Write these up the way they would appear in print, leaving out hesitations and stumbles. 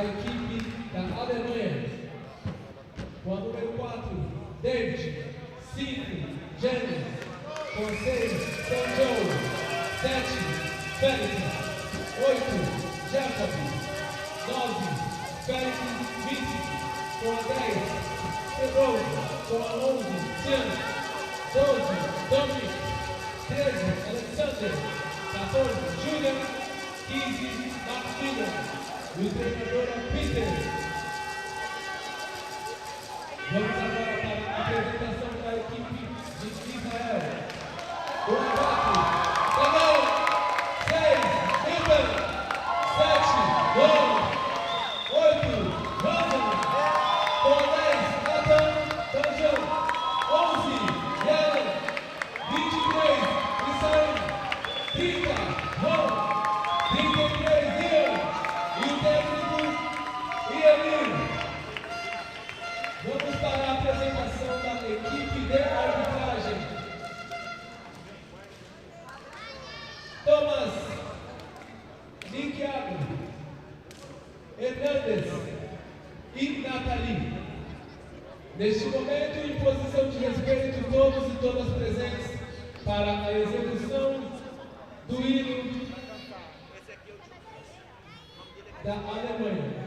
da equipe da Alemanha. Com a número 4, David. 5, Jenny. Com 6, São João. 7, Félix. 8, Jacob. 9, Félix Vitti. Com a 10, Pedroso. Com a 11, Tiana. 12, Dominic. 13, Alexander. 14, Julian. 15, Martina. E o treinador é Peter. Vamos agora para a apresentação da equipe de Israel. O ataque, Daniel, 6, Ethan, 7, Ron, 8, Rosa, com 10, Nathan, Tanjão, 11, Yana, 23, Issaí, 30, Ron, 33, Ian, e o técnico, Ianino. Vamos para a apresentação da equipe de arbitragem. Thomas, Niquiago, Hernandes e Nathalie. Neste momento, em posição de respeito, todos e todas presentes para a execução do hino da Alemanha.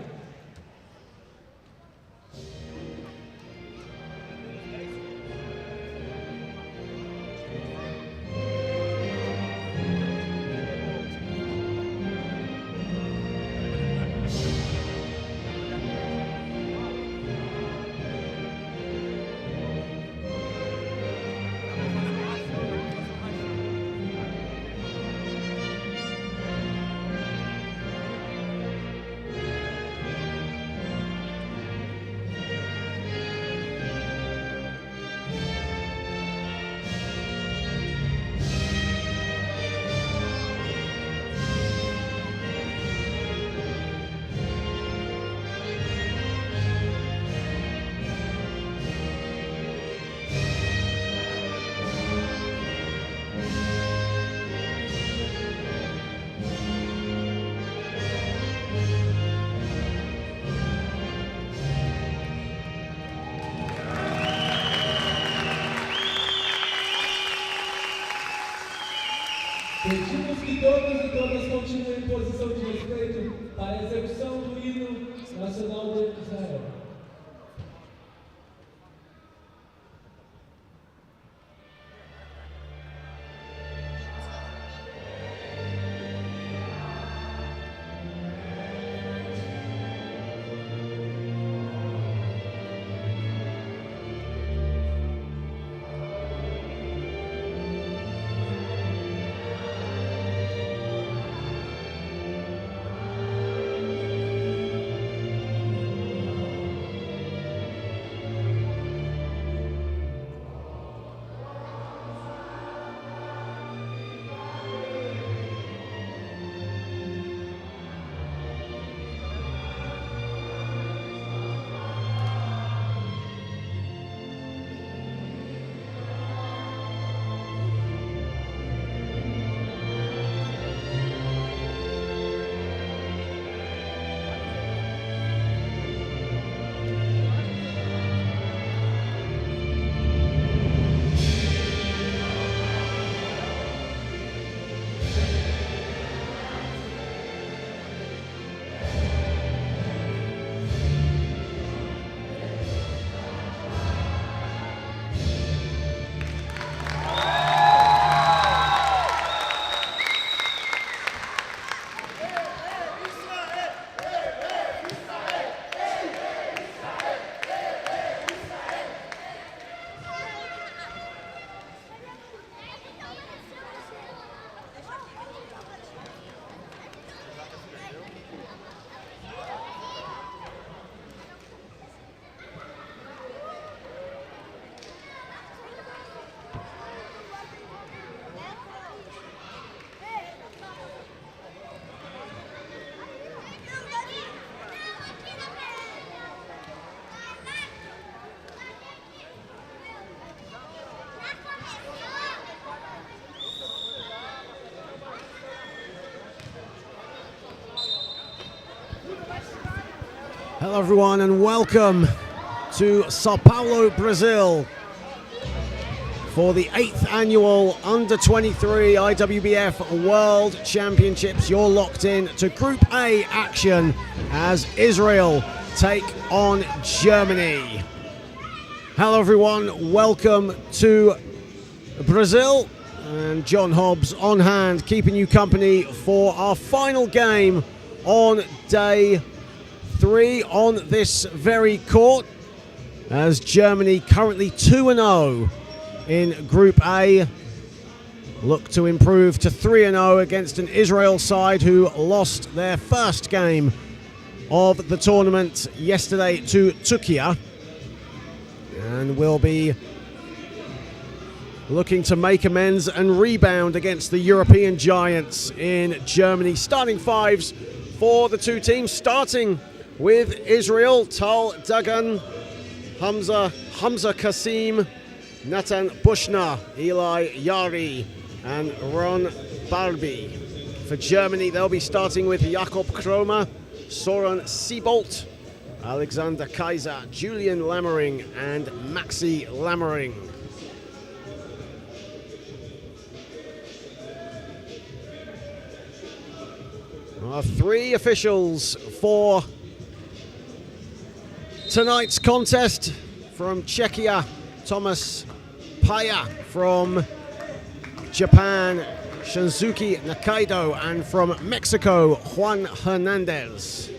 Pedimos que todos e todas continuem em posição de respeito para a execução do hino nacional de Israel. Hello everyone and welcome to Sao Paulo, Brazil for the 8th annual Under-23 IWBF World Championships. You're locked in to Group A action as Israel take on Germany. Hello everyone, welcome to Brazil, and John Hobbs on hand keeping you company for our final game on day 3 on this very court, as Germany currently 2-0 in Group A, look to improve to 3-0 against an Israel side who lost their first game of the tournament yesterday to Turkey, and will be looking to make amends and rebound against the European giants in Germany. Starting fives for the two teams, starting with Israel: Tal Dagan, Hamza Kasim, Nathan Bushna, Eli Yari, and Ron Barbie. For Germany, they'll be starting with Jakob Kromer, Soren Siebold, Alexander Kaiser, Julian Lammering, and Maxi Lammering. Our three officials for tonight's contest: from Czechia, Thomas Paya; from Japan, Shinzuki Nakaido; and from Mexico, Juan Hernandez.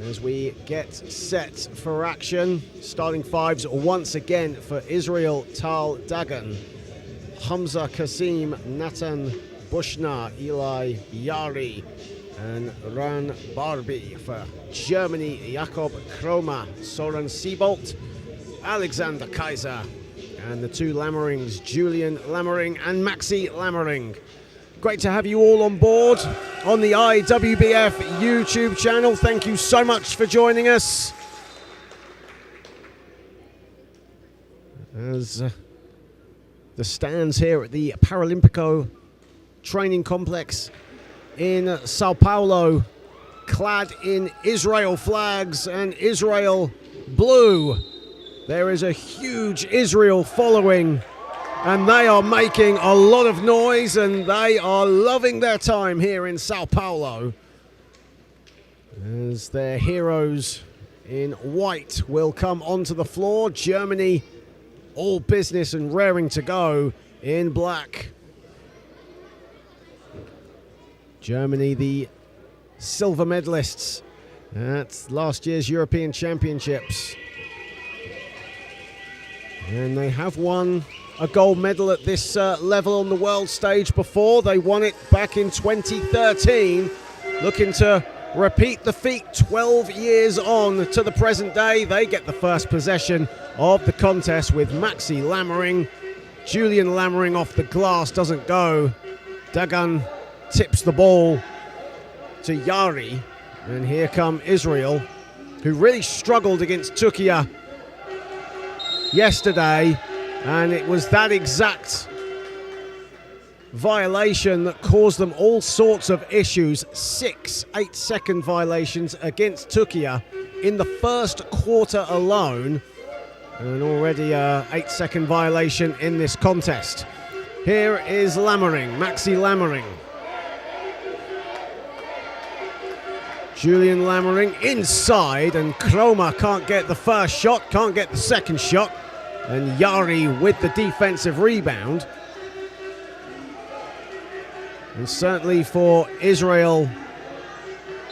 As we get set for action, starting fives once again for Israel: Tal Dagan, Hamza Kasim, Nathan Bushna, Eli Yari, and Ran Barbie. For Germany, Jakob Kromer, Soren Siebold, Alexander Kaiser, and the two Lammerings, Julian Lammering and Maxi Lammering. Great to have you all on board on the IWBF YouTube channel. Thank you so much for joining us. As the stands here at the Paralympico training complex in Sao Paulo, clad in Israel flags and Israel blue. There is a huge Israel following, and they are making a lot of noise, and they are loving their time here in Sao Paulo, as their heroes in white will come onto the floor. Germany, all business and raring to go, in black. Germany, the silver medalists at last year's European Championships. And they have won a gold medal at this level on the world stage before. They won it back in 2013. Looking to repeat the feat 12 years on to the present day. They get the first possession of the contest with Maxi Lammering. Julian Lammering off the glass, doesn't go. Dagan tips the ball to Yari, and here come Israel, who really struggled against Turkey yesterday, and it was that exact violation that caused them all sorts of issues. 6 8-second violations against Turkey in the first quarter alone, and already a 8-second violation in this contest. Here is Lammering, Maxi Lammering. Julian Lammering inside, and Kromer can't get the first shot, can't get the second shot, and Yari with the defensive rebound. And certainly for Israel,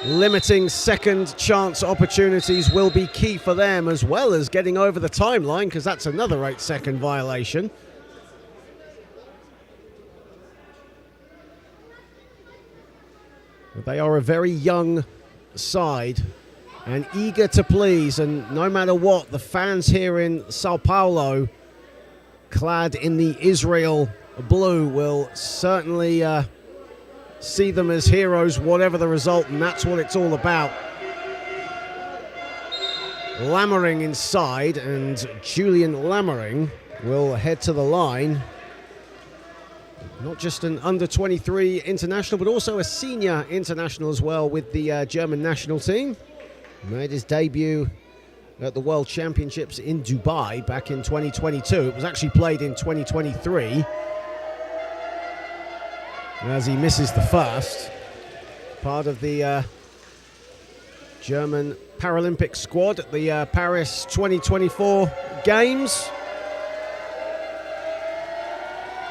limiting second chance opportunities will be key for them, as well as getting over the timeline, because that's another 8-second violation. They are a very young side and eager to please, and no matter what, the fans here in Sao Paulo, clad in the Israel blue, will certainly see them as heroes, whatever the result, and that's what it's all about. Lammering inside, and Julian Lammering will head to the line. Not just an under-23 international, but also a senior international as well with the German national team. Made his debut at the World Championships in Dubai back in 2022. It was actually played in 2023, as he misses the first. Part of the German Paralympic squad at the Paris 2024 Games.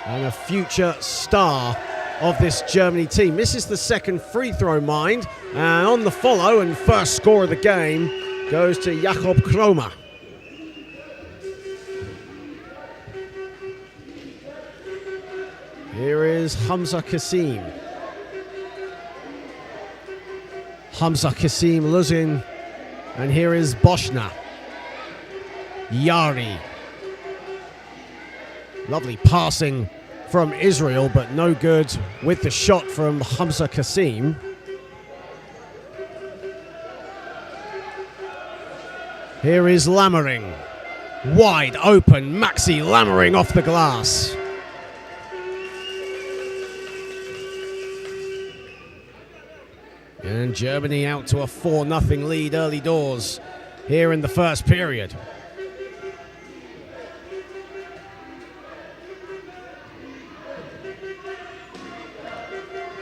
And a future star of this Germany team. Misses the second free throw, mind. And on the follow and first score of the game goes to Jakob Kromer. Here is Hamza Kasim. Hamza Kasim losing. And here is Boschner. Yari. Lovely passing from Israel, but no good with the shot from Hamza Kasim. Here is Lammering. Wide open, Maxi Lammering off the glass. And Germany out to a 4-0 lead early doors here in the first period.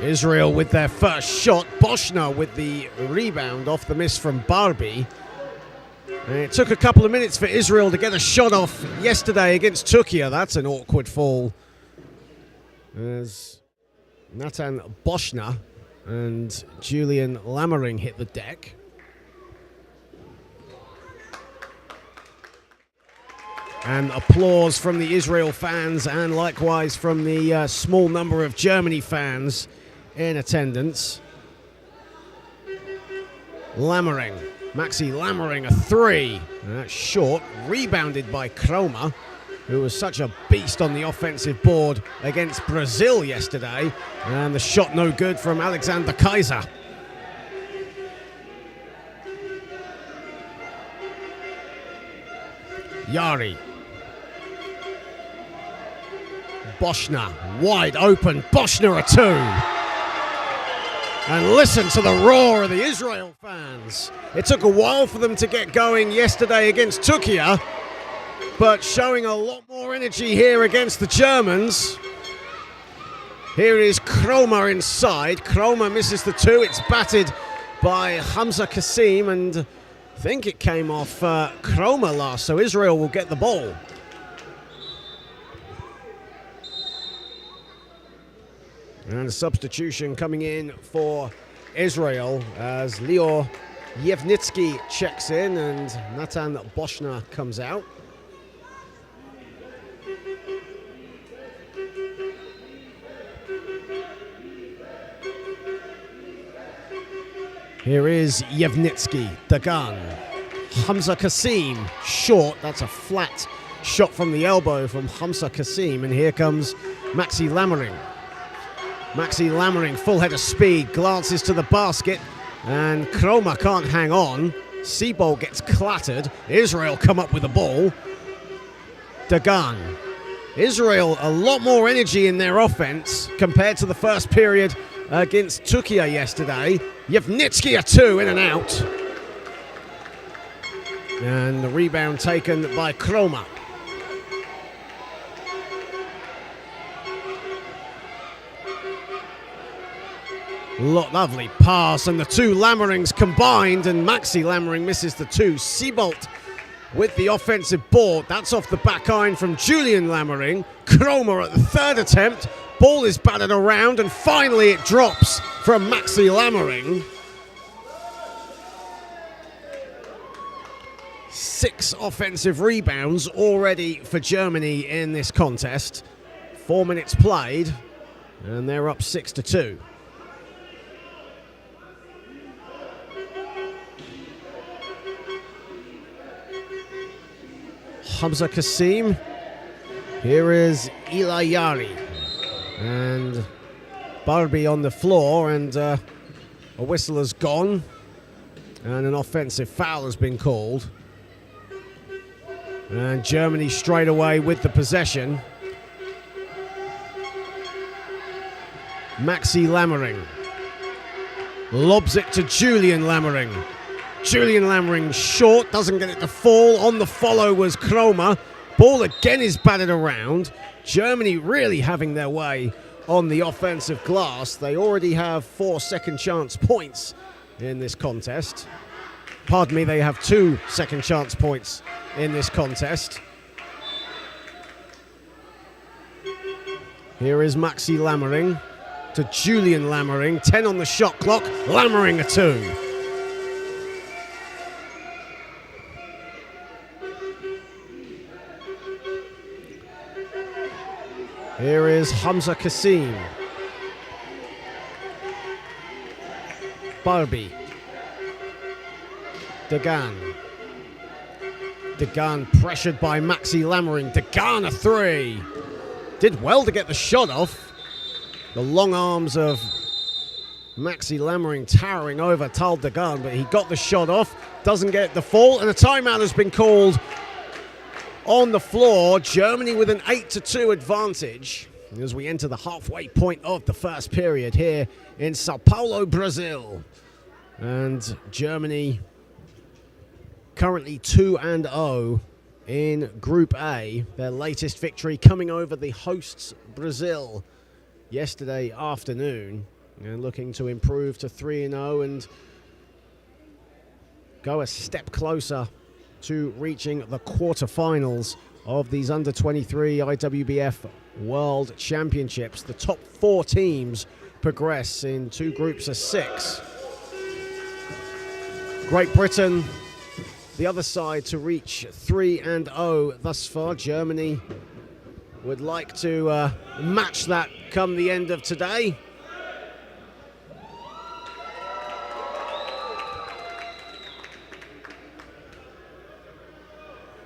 Israel with their first shot. Boschner with the rebound off the miss from Barbie. And it took a couple of minutes for Israel to get a shot off yesterday against Turkey. That's an awkward fall, as Nathan Boschner and Julian Lammering hit the deck. And applause from the Israel fans, and likewise from the small number of Germany fans in attendance. Lammering, Maxi Lammering, a three. And that's short, rebounded by Kromer, who was such a beast on the offensive board against Brazil yesterday. And the shot no good from Alexander Kaiser. Yari. Boschner, wide open. Boschner a two. And listen to the roar of the Israel fans. It took a while for them to get going yesterday against Turkey, but showing a lot more energy here against the Germans. Here is Kromer inside. Kromer misses the two. It's batted by Hamza Kasim, and I think it came off Kromer last, so Israel will get the ball. And a substitution coming in for Israel as Lior Yevnitsky checks in and Nathan Boschner comes out. Here is Yevnitsky, Dagan, Hamza Kasim, short. That's a flat shot from the elbow from Hamza Kasim. And here comes Maxi Lammering. Maxi Lammering, full head of speed, glances to the basket, and Kromer can't hang on. Seabold gets clattered. Israel come up with the ball. Dagan. Israel, a lot more energy in their offense compared to the first period against Turkey yesterday. Yevnitsky a two, in and out. And the rebound taken by Kromer. Lovely pass, and the two Lammerings combined, and Maxi Lammering misses the two. Seabolt with the offensive board. That's off the back iron from Julian Lammering. Kromer at the third attempt. Ball is batted around, and finally it drops from Maxi Lammering. 6 offensive rebounds already for Germany in this contest. 4 minutes played, and they're up 6-2. Hamza Kasim. Here is Eli Yari. And Barbie on the floor, and a whistle has gone. And an offensive foul has been called. And Germany straight away with the possession. Maxi Lammering lobs it to Julian Lammering. Julian Lammering short, doesn't get it to fall. On the follow was Kroma. Ball again is batted around. Germany really having their way on the offensive glass. They already have 4 second chance points in this contest. Pardon me, they have 2 second chance points in this contest. Here is Maxi Lammering to Julian Lammering. 10 on the shot clock. Lammering a 2. Here is Hamza Kassim. Barbie. Dagan. Dagan pressured by Maxi Lammering. Dagan a 3. Did well to get the shot off. The long arms of Maxi Lammering towering over Tal Dagan, but he got the shot off. Doesn't get the fall, and a timeout has been called on the floor. Germany with an 8-2 advantage as we enter the halfway point of the first period here in Sao Paulo, Brazil. And Germany currently 2-0 in Group A. Their latest victory coming over the hosts Brazil yesterday afternoon, and looking to improve to 3-0 and go a step closer to reaching the quarterfinals of these under-23 IWBF World Championships. The top 4 teams progress in 2 groups of 6. Great Britain, the other side, to reach 3-0 thus far. Germany would like to match that come the end of today.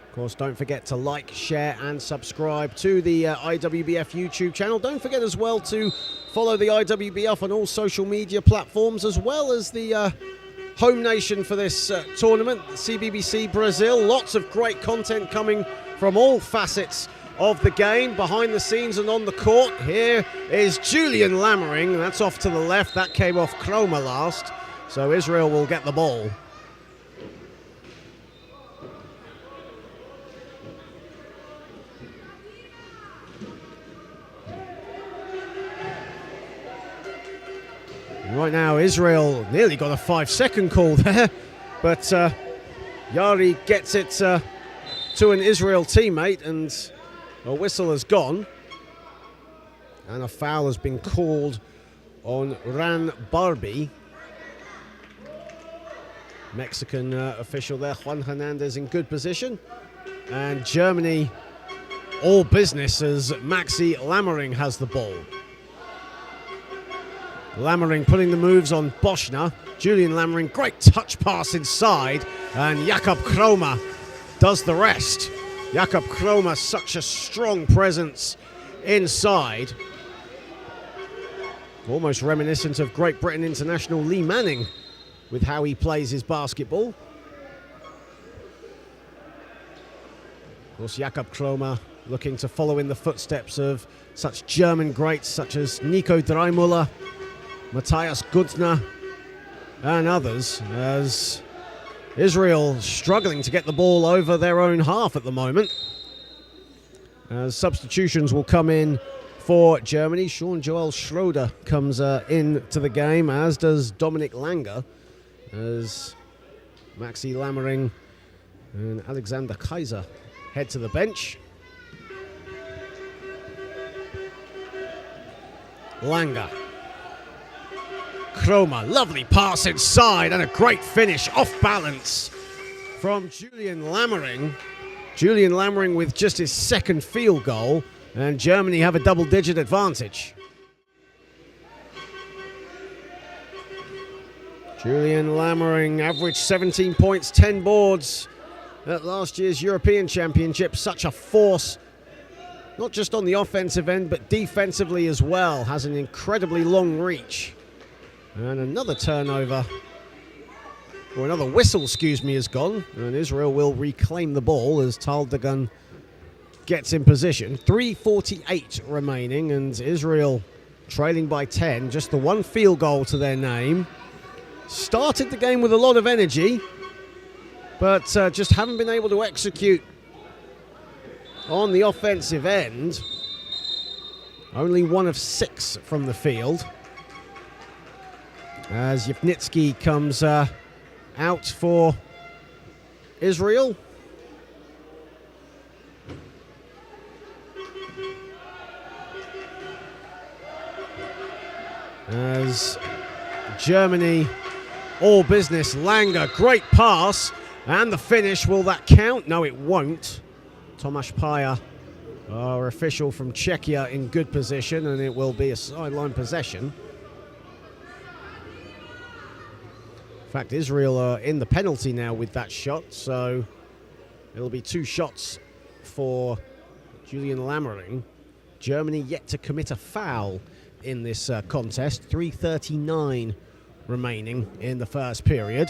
Of course, don't forget to like, share and subscribe to the IWBF YouTube channel. Don't forget as well to follow the IWBF on all social media platforms, as well as the home nation for this tournament, CBBC Brazil. Lots of great content coming from all facets of the game, behind the scenes and on the court. Here is Julian Lammering. That's off to the left. That came off Kroma last. So Israel will get the ball. Right now, Israel nearly got a 5-second call there, but Yari gets it to an Israel teammate, and a whistle has gone. And a foul has been called on Ran Barbie. Mexican official there, Juan Hernandez, in good position. And Germany, all business as Maxi Lammering has the ball. Lammering putting the moves on Boschner. Julian Lammering, great touch pass inside, and Jakob Kroma does the rest. Jakob Kroma, such a strong presence inside. Almost reminiscent of Great Britain international Lee Manning with how he plays his basketball. Of course, Jakob Kroma looking to follow in the footsteps of such German greats such as Nico Dreimüller, Matthias Gutzner and others, as Israel struggling to get the ball over their own half at the moment. As substitutions will come in for Germany. Sean Joel Schroeder comes into the game, as does Dominic Langer, as Maxi Lammering and Alexander Kaiser head to the bench. Langer. Kroma, lovely pass inside and a great finish off balance from Julian Lammering. Julian Lammering with just his second field goal, and Germany have a double-digit advantage. Julian Lammering averaged 17 points, 10 boards at last year's European Championship. Such a force, not just on the offensive end, but defensively as well. Has an incredibly long reach. And another turnover, or another whistle, excuse me, has gone. And Israel will reclaim the ball as Tal Dagan gets in position. 3:48 remaining, and Israel trailing by 10. Just the one field goal to their name. Started the game with a lot of energy, but just haven't been able to execute on the offensive end. Only 1 of 6 from the field, as Yevnitsky comes out for Israel. As Germany, all business. Langer, great pass, and the finish. Will that count? No, it won't. Tomáš Paja, our official from Czechia, in good position, and it will be a sideline possession. In fact, Israel are in the penalty now with that shot, so it'll be 2 shots for Julian Lammering. Germany yet to commit a foul in this contest. 3:39 remaining in the first period.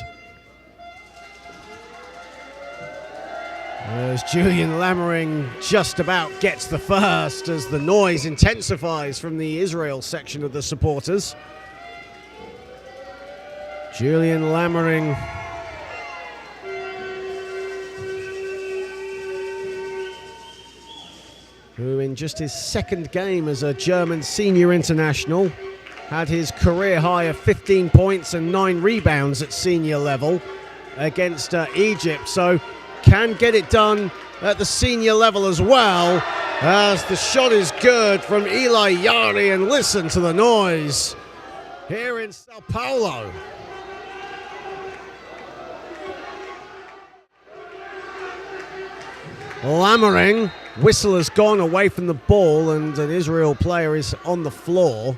As Julian Lammering just about gets the first, as the noise intensifies from the Israel section of the supporters. Julian Lammering, who in just his second game as a German senior international had his career high of 15 points and 9 rebounds at senior level against Egypt, so can get it done at the senior level as well, as the shot is good from Eli Yari, and listen to the noise here in Sao Paulo. Lammering, whistle has gone away from the ball, and an Israel player is on the floor.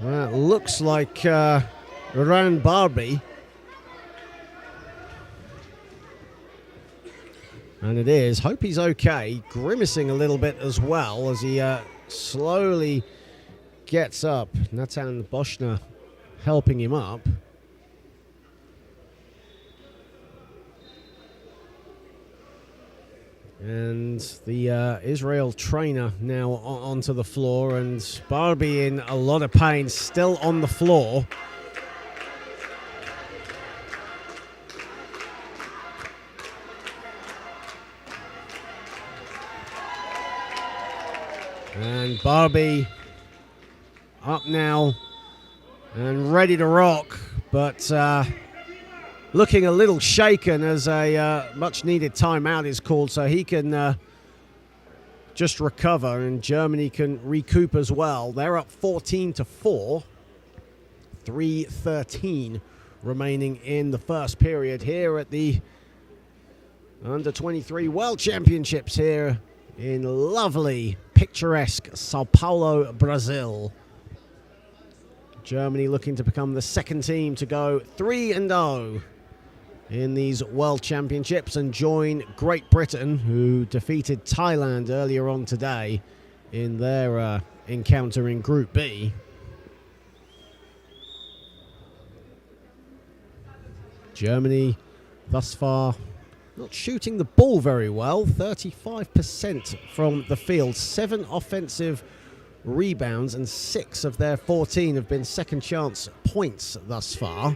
That looks like Ran Barbie. And it is. Hope he's okay. Grimacing a little bit as well as he slowly gets up. Natan Boschner helping him up. And the Israel trainer now onto the floor, and Barbie in a lot of pain, still on the floor. And Barbie up now and ready to rock, but looking a little shaken as a much-needed timeout is called, so he can just recover, and Germany can recoup as well. They're up 14-4, 3:13 remaining in the first period here at the Under-23 World Championships here in lovely, picturesque Sao Paulo, Brazil. Germany looking to become the second team to go 3-0 in these World Championships and join Great Britain, who defeated Thailand earlier on today in their encounter in Group B. Germany thus far not shooting the ball very well, 35% from the field, 7 offensive rebounds, and 6 of their 14 have been second chance points thus far.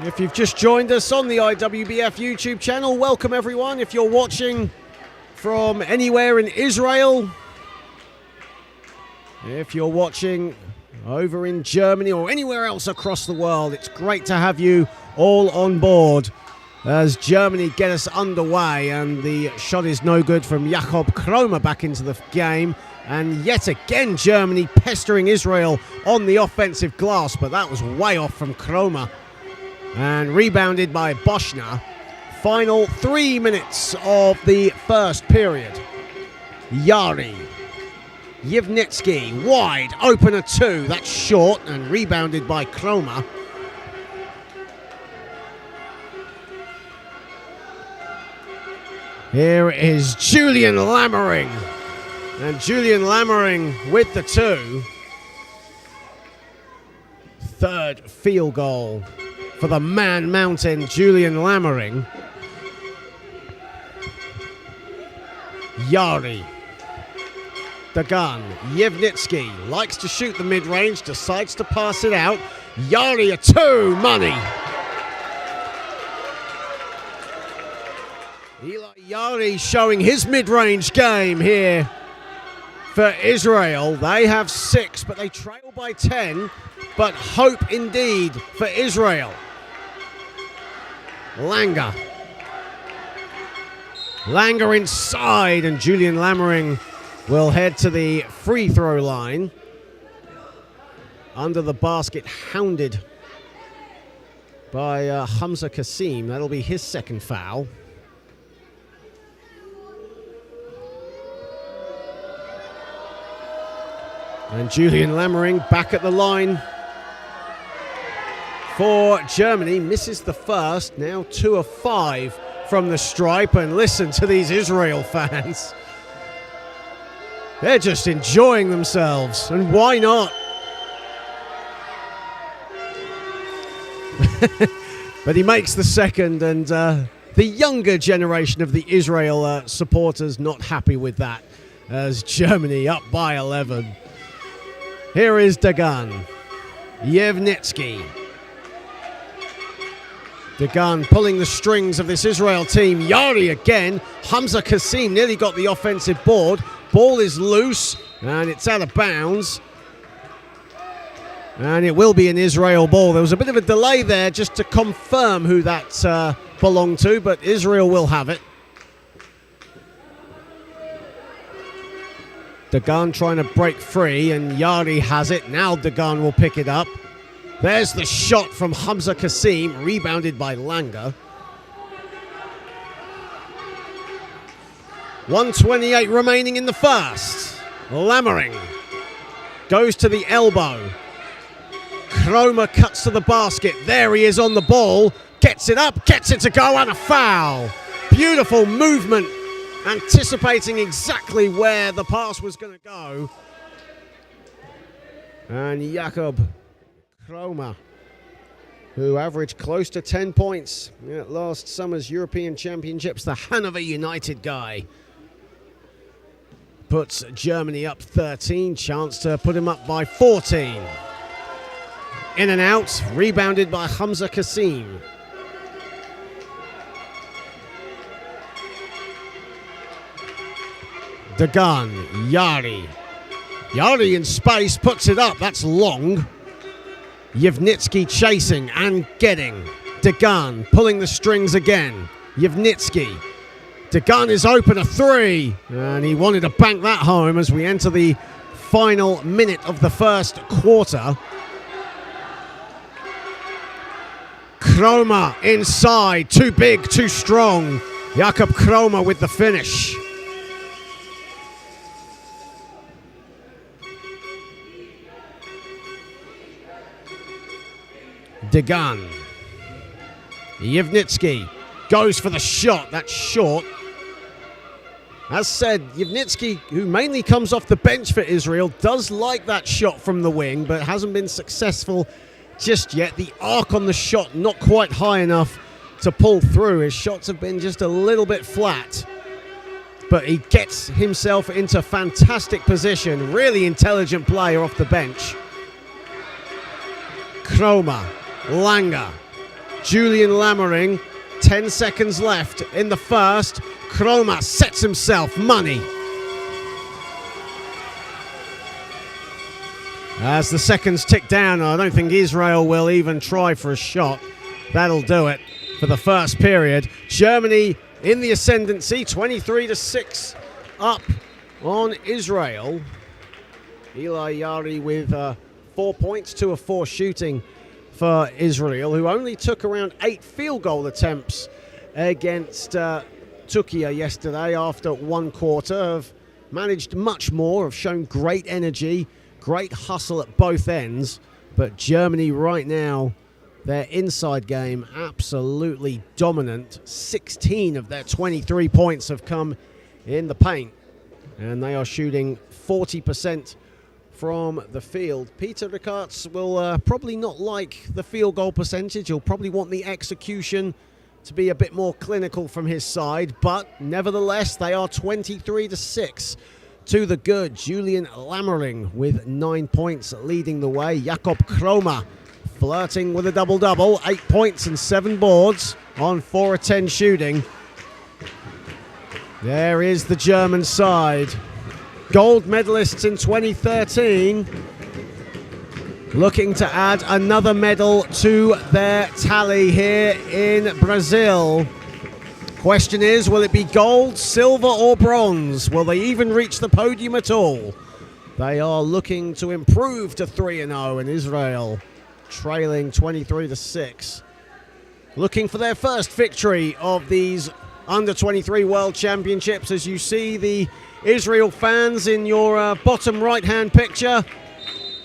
If you've just joined us on the IWBF YouTube channel, welcome everyone. If you're watching from anywhere in Israel, if you're watching over in Germany or anywhere else across the world, it's great to have you all on board as Germany get us underway, and the shot is no good from Jakob Kromer back into the game, and yet again Germany pestering Israel on the offensive glass, but that was way off from Kromer and rebounded by Boschner. Final 3 minutes of the first period. Yari. Yevnitsky, wide, open at 2. That's short and rebounded by Kromer. Here is Julian Lammering. And Julian Lammering with the 2. Third field goal for the Man Mountain, Julian Lammering. Yari. Dagan. Yevnitsky likes to shoot the mid-range, decides to pass it out. Yari a 2, money. Eli Yari showing his mid-range game here for Israel. They have 6, but they trail by 10. But hope indeed for Israel. Langer. Langer inside, and Julian Lammering will head to the free throw line. Under the basket, hounded by Hamza Kasim. That'll be his second foul. And Julian Lammering back at the line for Germany. Misses the first, now 2 of 5 from the stripe. And listen to these Israel fans. They're just enjoying themselves, and why not? But he makes the second, and the younger generation of the Israel supporters not happy with that, as Germany up by 11. Here is Dagan. Yevnitsky. Dagan pulling the strings of this Israel team. Yari again. Hamza Kasim nearly got the offensive board. Ball is loose, and it's out of bounds. And it will be an Israel ball. There was a bit of a delay there just to confirm who that belonged to, but Israel will have it. Dagan trying to break free, and Yari has it. Now Dagan will pick it up. There's the shot from Hamza Kasim, rebounded by Langer. 1:28 remaining in the first. Lammering goes to the elbow. Cromer cuts to the basket. There he is on the ball. Gets it up, gets it to go, and a foul. Beautiful movement, anticipating exactly where the pass was going to go. And Jakob Cromer, who averaged close to 10 points at last summer's European Championships, the Hanover United guy, puts Germany up 13. Chance to put him up by 14. In and out, rebounded by Hamza Kasim. Dagan, Yari. Yari in space, puts it up, that's long. Yevnitsky chasing and getting. Dagan pulling the strings again. Yevnitsky. Dagan is open, a 3. And he wanted to bank that home as we enter the final minute of the first quarter. Cromer inside, too big, too strong. Jakob Cromer with the finish. Dagan. Yevnitsky goes for the shot. That's short. As said, Yevnitsky, who mainly comes off the bench for Israel, does like that shot from the wing, but hasn't been successful just yet. The arc on the shot not quite high enough to pull through. His shots have been just a little bit flat. But he gets himself into fantastic position. Really intelligent player off the bench. Cromer. Langer. Julian Lammering. 10 seconds left in the first. Cromer sets himself money. As the seconds tick down, I don't think Israel will even try for a shot. That'll do it for the first period. Germany in the ascendancy, 23-6 up on Israel. Eli Yari with 4 points, 2 of 4 shooting for Israel, who only took around 8 field goal attempts against Turkey yesterday after one quarter. Have managed much more, have shown great energy, great hustle at both ends. But Germany right now, their inside game absolutely dominant. 16 of their 23 points have come in the paint, and they are shooting 40% from the field. Peter Ricards will probably not like the field goal percentage. He'll probably want the execution to be a bit more clinical from his side, but nevertheless, they are 23-6 to the good. Julian Lammering with 9 points leading the way. Jakob Kromer flirting with a double-double, 8 points and 7 boards on 4 of 10 shooting. There is the German side. Gold medalists in 2013, looking to add another medal to their tally here in Brazil. Question is, will it be gold, silver or bronze? Will they even reach the podium at all? They are looking to improve to 3-0 in Israel, trailing 23-6. Looking for their first victory of these Under-23 World Championships. As you see the Israel fans in your bottom right-hand picture,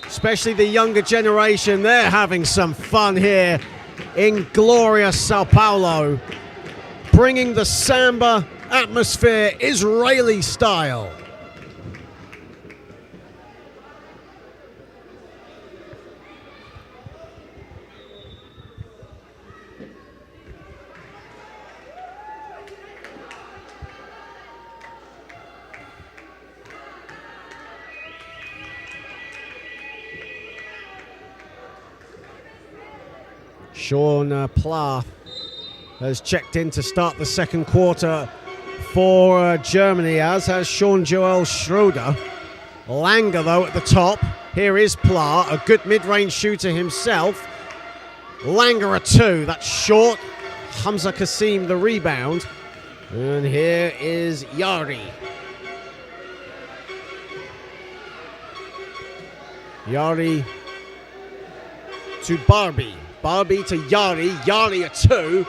especially the younger generation, they're having some fun here in glorious Sao Paulo, bringing the samba atmosphere Israeli style. Sean Pla has checked in to start the second quarter for Germany, as has Sean-Joel Schroeder. Langer, though, at the top. Here is Pla, a good mid-range shooter himself. Langer a 2, that's short. Hamza Kasim the rebound. And here is Yari. Yari to Barbie. Barbie to Yari. Yari a 2.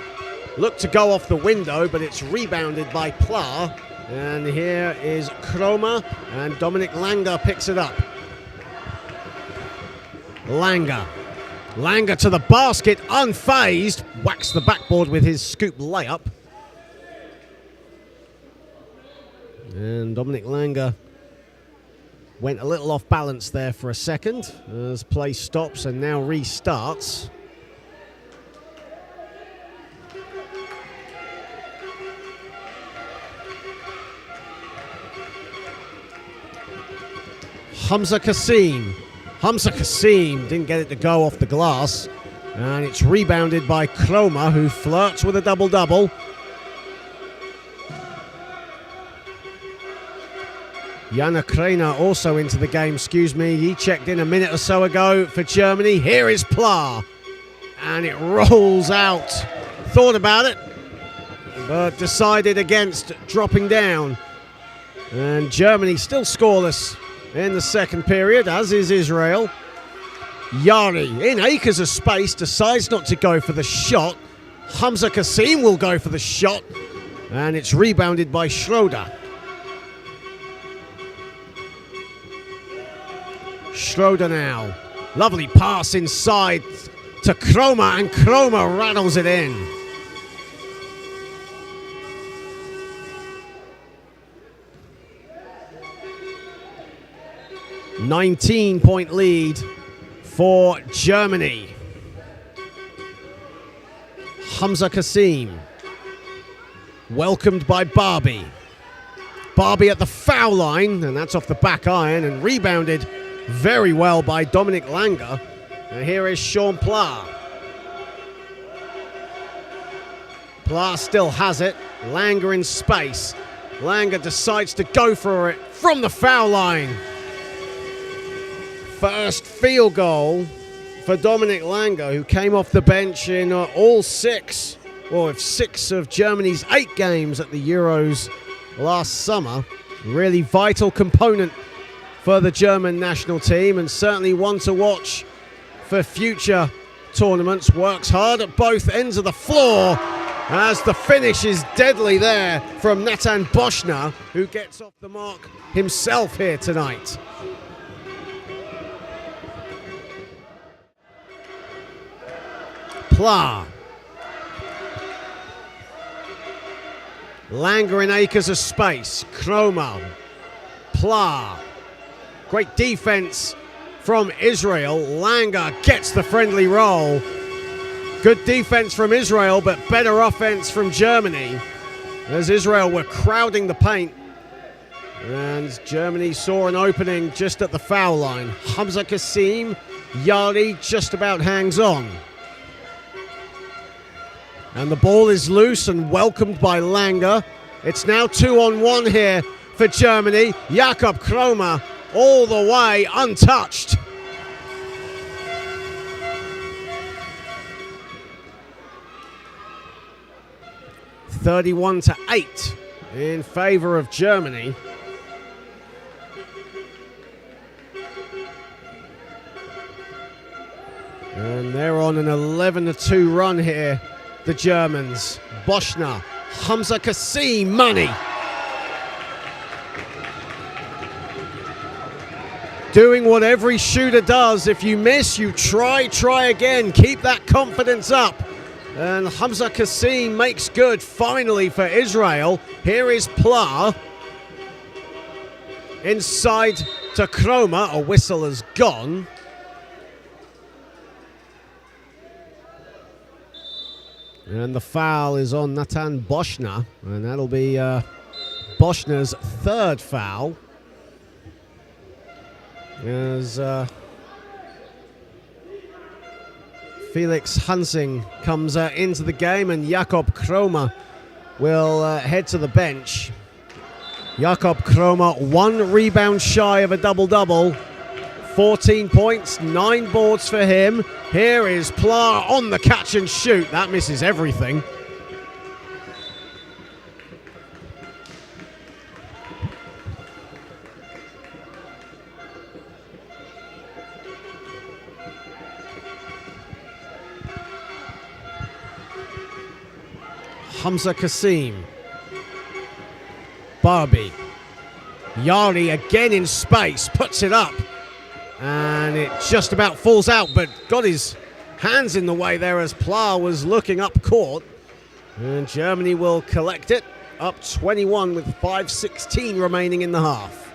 Looked to go off the window, but it's rebounded by Pla. And here is Kromer, and Dominic Langer picks it up. Langer to the basket, unfazed. Whacks the backboard with his scoop layup. And Dominic Langer went a little off balance there for a second as play stops and now restarts. Hamza Kasim didn't get it to go off the glass, and it's rebounded by Kromer, who flirts with a double-double. Jana Kreiner also into the game, he checked in a minute or so ago for Germany. Here is Pla, and it rolls out. Thought about it, but decided against dropping down. And Germany still scoreless in the second period, as is Israel. Yari, in acres of space, decides not to go for the shot. Hamza Kasim will go for the shot, and it's rebounded by Schroeder. Schroeder now. Lovely pass inside to Kromer, and Kromer rattles it in. 19-point lead for Germany. Hamza Kasim, welcomed by Barbie. Barbie at the foul line, and that's off the back iron, and rebounded very well by Dominic Langer. And here is Sean Pla. Pla still has it. Langer in space. Langer decides to go for it from the foul line. First field goal for Dominic Langer, who came off the bench in all six of Germany's 8 games at the Euros last summer. Really vital component for the German national team, and certainly one to watch for future tournaments. Works hard at both ends of the floor, as the finish is deadly there from Nathan Boschner, who gets off the mark himself here tonight. Pla. Langer in acres of space. Kromer. Pla. Great defense from Israel. Langer gets the friendly roll. Good defense from Israel, but better offense from Germany, as Israel were crowding the paint. And Germany saw an opening just at the foul line. Hamza Kasim, Yari just about hangs on. And the ball is loose and welcomed by Langer. It's now 2-on-1 here for Germany. Jakob Kromer all the way untouched. (31-8) in favor of Germany. And they're on an 11-2 run here, the Germans. Boschner, Hamza Kasim, money. Doing what every shooter does. If you miss, you try again. Keep that confidence up. And Hamza Kasim makes good finally for Israel. Here is Pla. Inside to Kromer. A whistle has gone. And the foul is on Natan Boschner, and that'll be Boschner's third foul. As Felix Hansing comes into the game, and Jakob Kromer will head to the bench. Jakob Kromer, 1 rebound shy of a double-double. 14 points, 9 boards for him. Here is Pla on the catch and shoot. That misses everything. Hamza Kasim. Barbie. Yari again in space, puts it up. And it just about falls out, but got his hands in the way there as Pla was looking up court. And Germany will collect it, up 21 with 5:16 remaining in the half.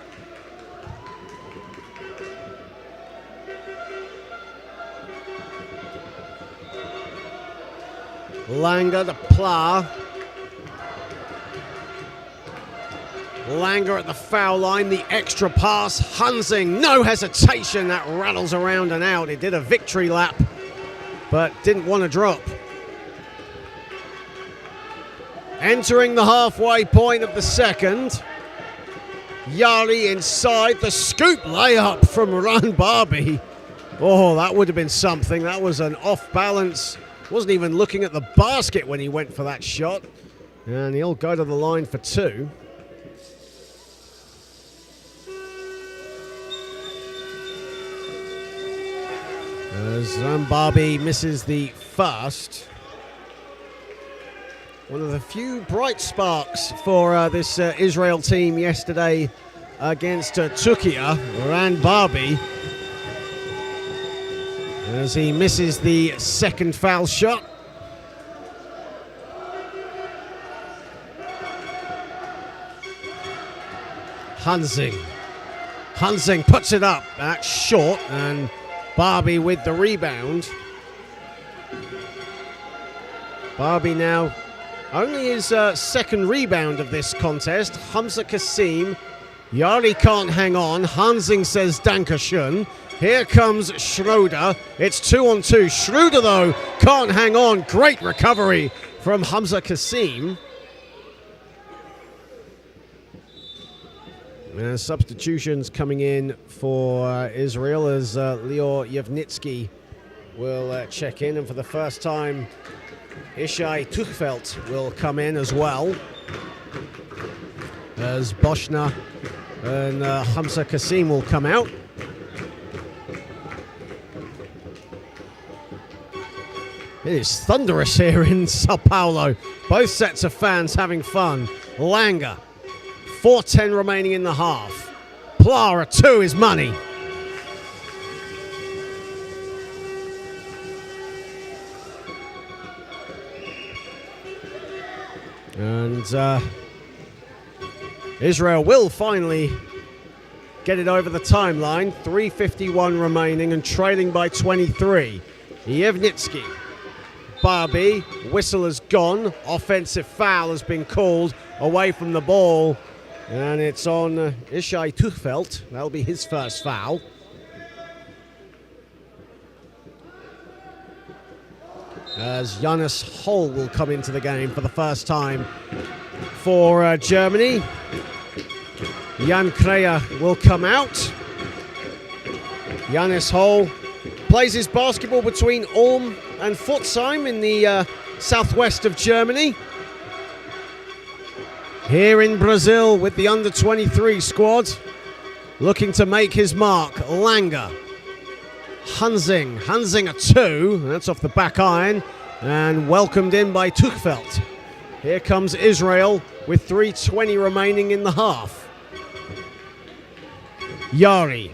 Langer to Pla. Langer at the foul line, the extra pass, Hansing, no hesitation, that rattles around and out. It did a victory lap, but didn't want to drop. Entering the halfway point of the second, Yari inside, the scoop layup from Ran Barbie. Oh, that would have been something. That was an off balance. Wasn't even looking at the basket when he went for that shot. And he'll go to the line for 2. As Rambabi misses the first. One of the few bright sparks for this Israel team yesterday against Turkey, Ran Barbie. As he misses the second foul shot. Hansing. Hansing puts it up. That's short, and Barbie with the rebound. Barbie now only his second rebound of this contest. Hamza Kasim. Yari can't hang on. Hansing says Dankeschön. Here comes Schroeder. It's 2-on-2. Schroeder, though, can't hang on. Great recovery from Hamza Kasim. Substitutions coming in for Israel as Lior Yevnitsky will check in. And for the first time, Ishai Tuchfeld will come in as well. As Boschner and Hamza Kasim will come out. It is thunderous here in Sao Paulo. Both sets of fans having fun. Langer, 4:10 remaining in the half. Pla, 2 is money. And Israel will finally get it over the timeline. 3:51 remaining and trailing by 23. Yevnitsky. Barbie. Whistle has gone. Offensive foul has been called away from the ball. And it's on Ishai Tuchfeld. That'll be his first foul. As Jonas Holl will come into the game for the first time for Germany. Jan Kreyer will come out. Jonas Holl plays his basketball between Ulm and Pforzheim in the southwest of Germany. Here in Brazil with the under-23 squad, looking to make his mark. Langer. Hansing a 2, that's off the back iron, and welcomed in by Tuchfeld. Here comes Israel with 3:20 remaining in the half. Yari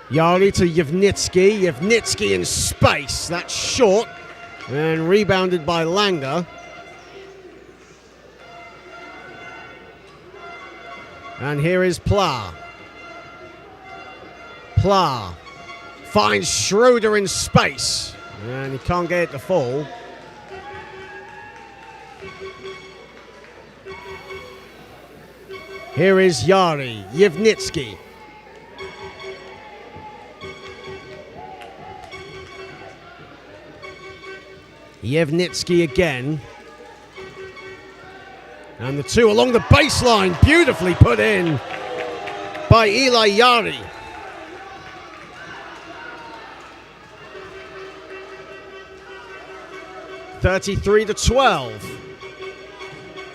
to Yevnitsky. Yevnitsky in space, that's short, and rebounded by Langer. And here is Pla. Pla finds Schroeder in space, and he can't get it to fall. Here is Yari, Yevnitsky. Yevnitsky again. And the 2 along the baseline, beautifully put in by Eli Yari. (33-12).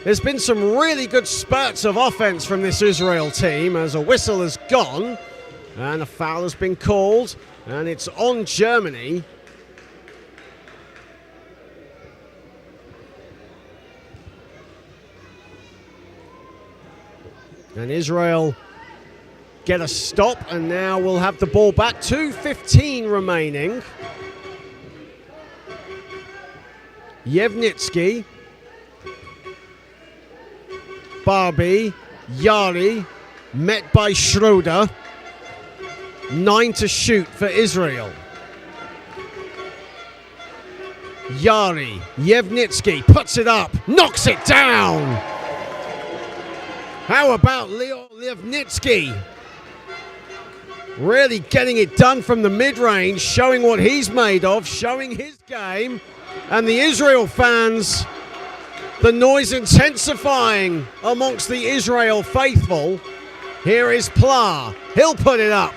There's been some really good spurts of offense from this Israel team as a whistle has gone and a foul has been called, and it's on Germany. And Israel get a stop, and now we'll have the ball back. 2:15 remaining. Yevnitsky, Barbie, Yari, met by Schroeder. 9 to shoot for Israel. Yari, Yevnitsky puts it up, knocks it down. How about Leo Yevnitsky? Really getting it done from the mid-range, showing what he's made of, showing his game. And the Israel fans, the noise intensifying amongst the Israel faithful. Here is Pla. He'll put it up.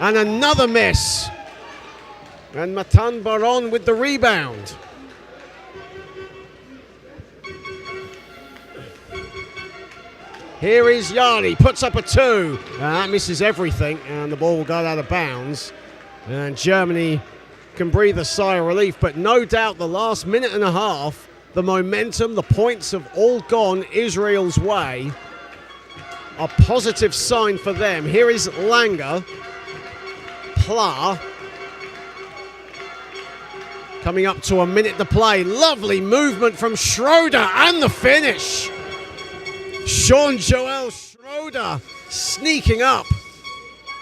And another miss. And Matan Baron with the rebound. Here is Yari, puts up a 2. That misses everything, and the ball will go out of bounds. And Germany can breathe a sigh of relief, but no doubt the last minute and a half, the momentum, the points have all gone Israel's way. A positive sign for them. Here is Langer. Pla. Coming up to a minute to play. Lovely movement from Schroeder, and the finish. Jean-Joel Schroeder sneaking up.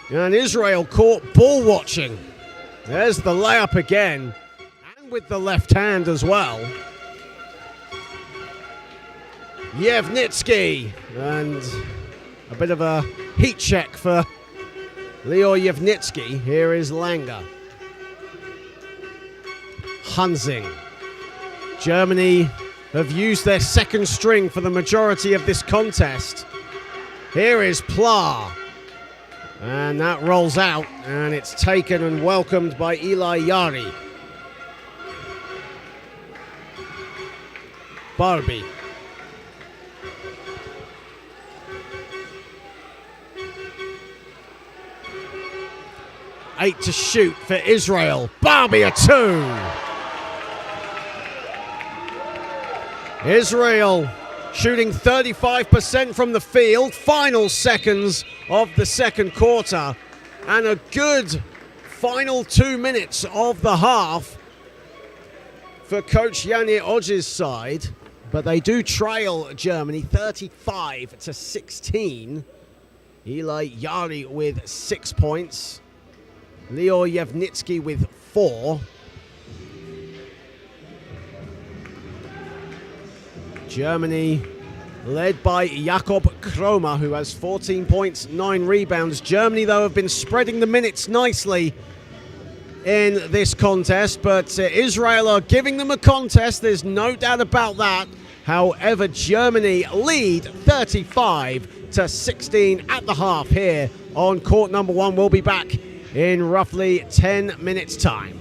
And Israel caught ball watching. There's the layup again, and with the left hand as well. Yevnitsky, and a bit of a heat check for Leo Yevnitsky. Here is Langer. Hansing. Germany have used their second string for the majority of this contest. Here is Pla. And that rolls out, and it's taken and welcomed by Eli Yari. Barbie. Eight to shoot for Israel. Barbie a 2. Israel shooting 35% from the field. Final seconds of the second quarter. And a good final 2 minutes of the half for Coach Yanir Odge's side. But they do trail Germany 35-16. Eli Yari with 6 points. Leo Yevnitsky with 4. Germany, led by Jakob Kromer, who has 14 points, 9 rebounds. Germany, though, have been spreading the minutes nicely in this contest, but Israel are giving them a contest. There's no doubt about that. However, Germany lead 35-16 at the half here on court number 1. We'll be back in roughly 10 minutes' time.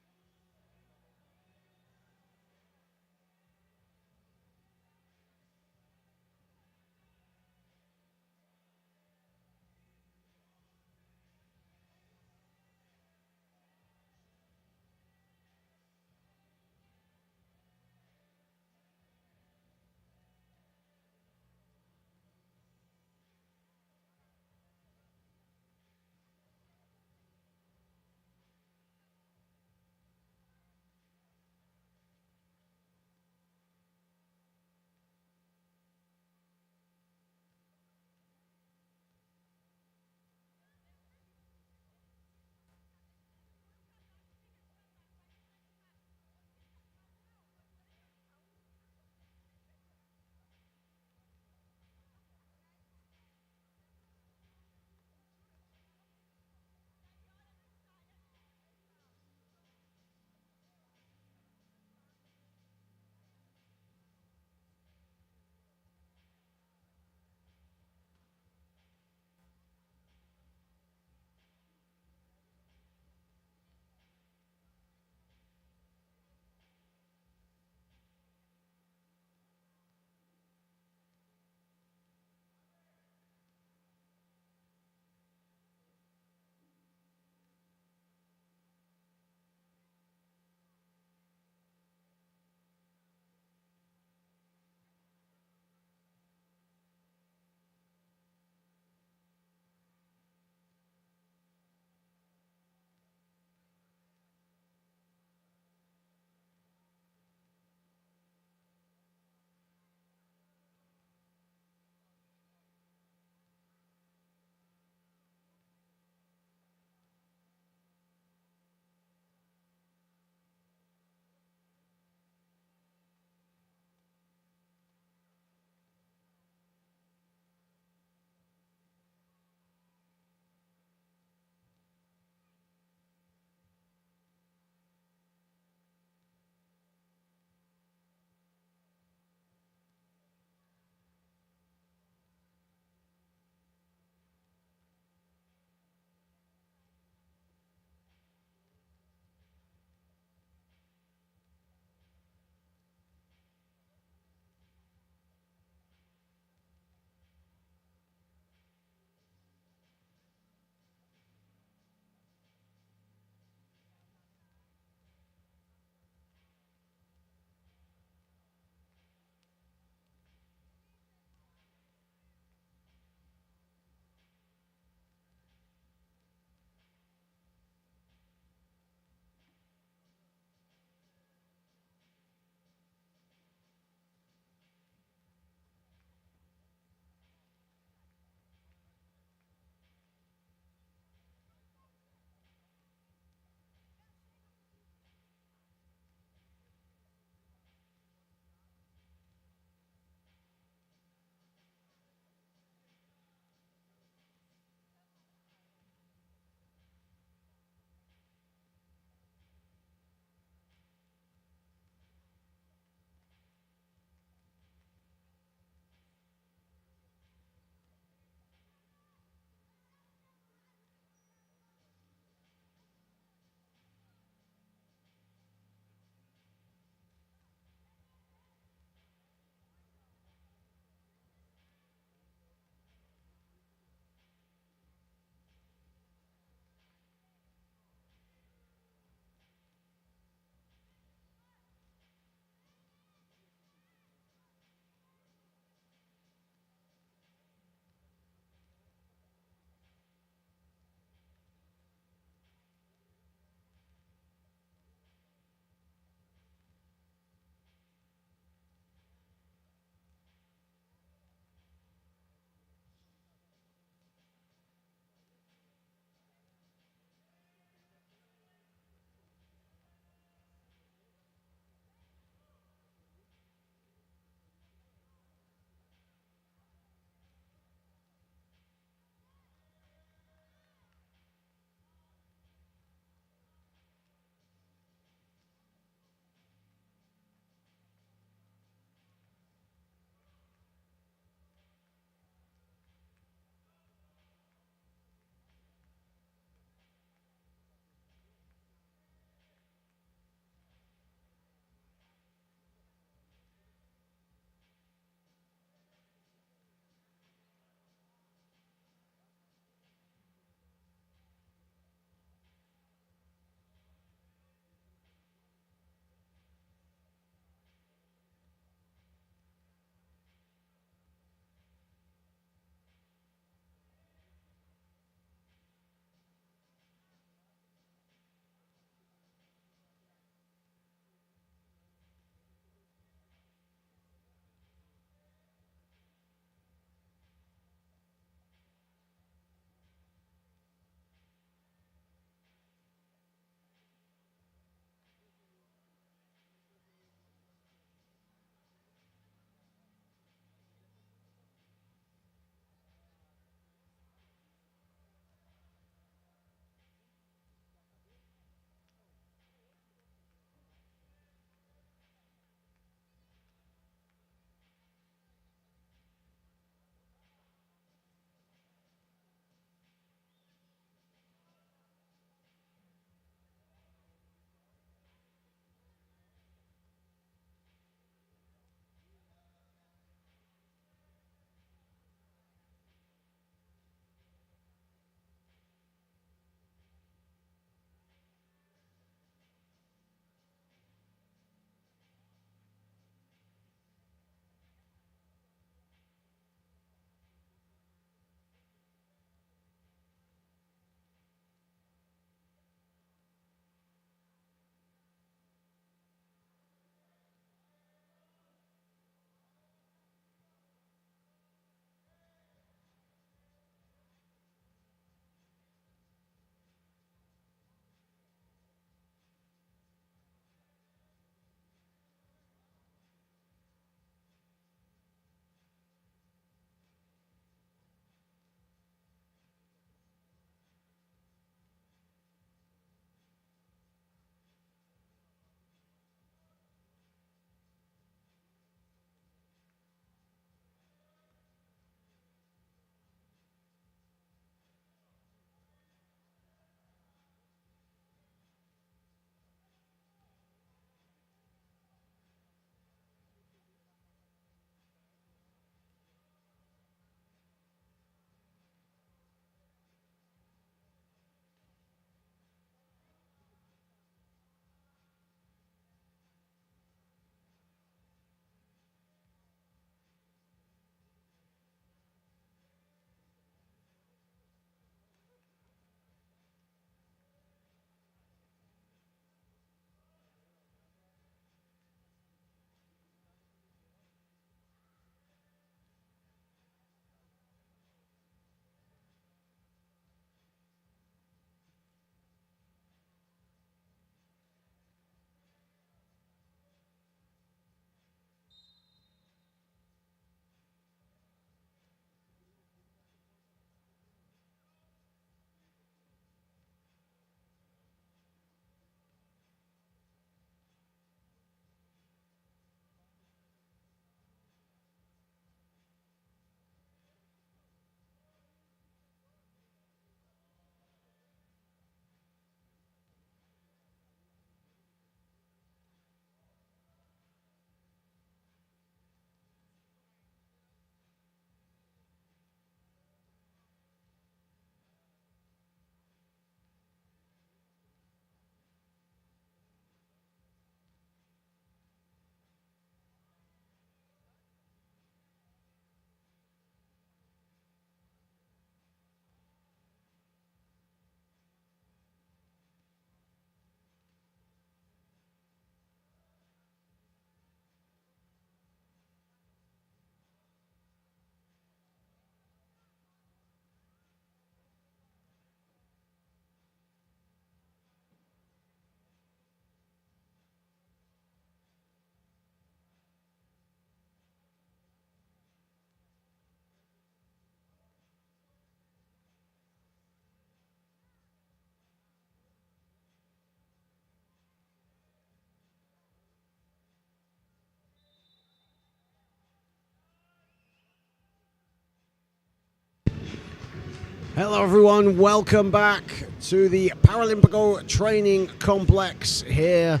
Hello everyone, welcome back to the Paralympico Training Complex here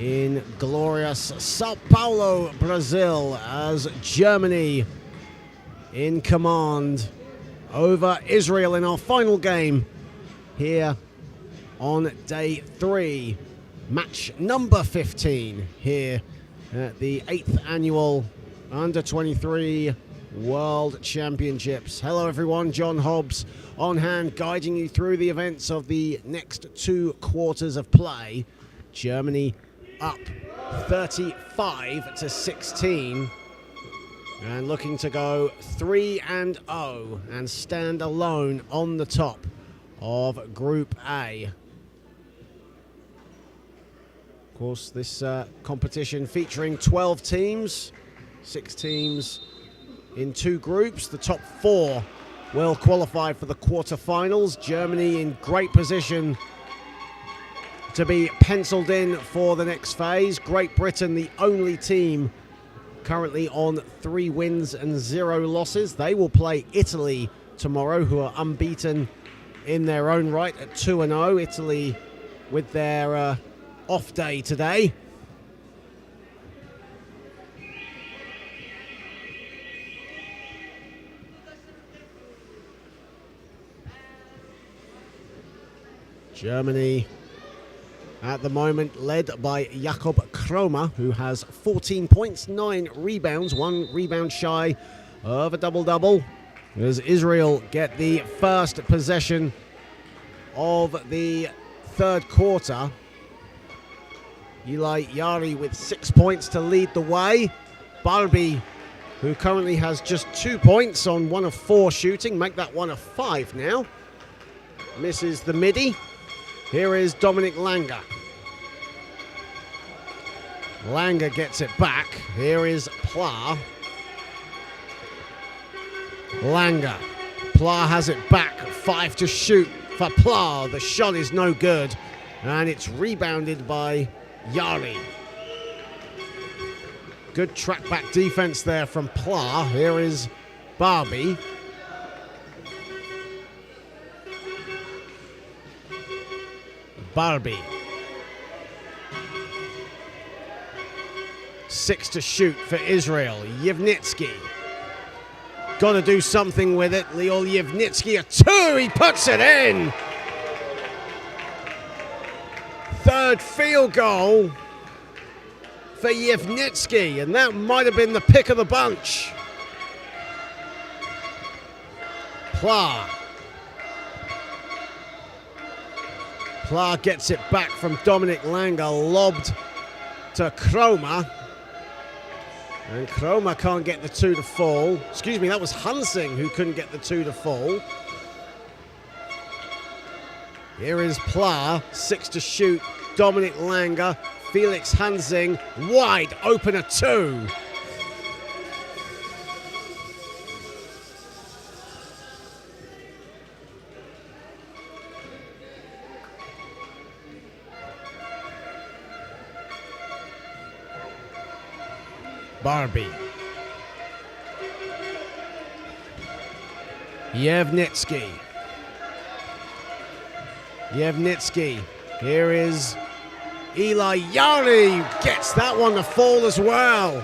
in glorious Sao Paulo, Brazil, as Germany in command over Israel in our final game here on day 3, match number 15 here at the 8th annual Under-23 World Championships. Hello everyone, John Hobbs on hand, guiding you through the events of the next 2 quarters of play. Germany up 35-16 and looking to go 3-0 and stand alone on the top of Group A. Of course, this competition featuring 12 teams, 6 teams in 2 groups. The top 4 will qualify for the quarterfinals. Germany in great position to be penciled in for the next phase. Great Britain, the only team currently on 3 wins and 0 losses. They will play Italy tomorrow, who are unbeaten in their own right at 2-0. Italy with their off day today. Germany at the moment led by Jakob Kromer, who has 14 points, 9 rebounds, 1 rebound shy of a double-double, as Israel get the first possession of the 3rd quarter. Eli Yari with 6 points to lead the way. Barbie, who currently has just 2 points on 1 of 4 shooting, make that 1 of 5 now. Misses the midi. Here is Dominic Langer. Langer gets it back. Here is Pla. Langer. Pla has it back. 5 to shoot for Pla. The shot is no good. And it's rebounded by Yari. Good track back defense there from Pla. Here is Barbie. Barbie. 6 to shoot for Israel. Yevnitsky. Got to do something with it. Leol Yevnitsky, a 2. He puts it in. 3rd field goal for Yevnitsky, and that might have been the pick of the bunch. Pla. Pla gets it back from Dominic Langer, lobbed to Kromer. And Kromer can't get the 2 to fall. Excuse me, that was Hansing who couldn't get the 2 to fall. Here is Pla, 6 to shoot. Dominic Langer, Felix Hansing, wide open a 2. Barbie. Yevnitsky. Yevnitsky. Here is Eli Yari. Gets that one to fall as well.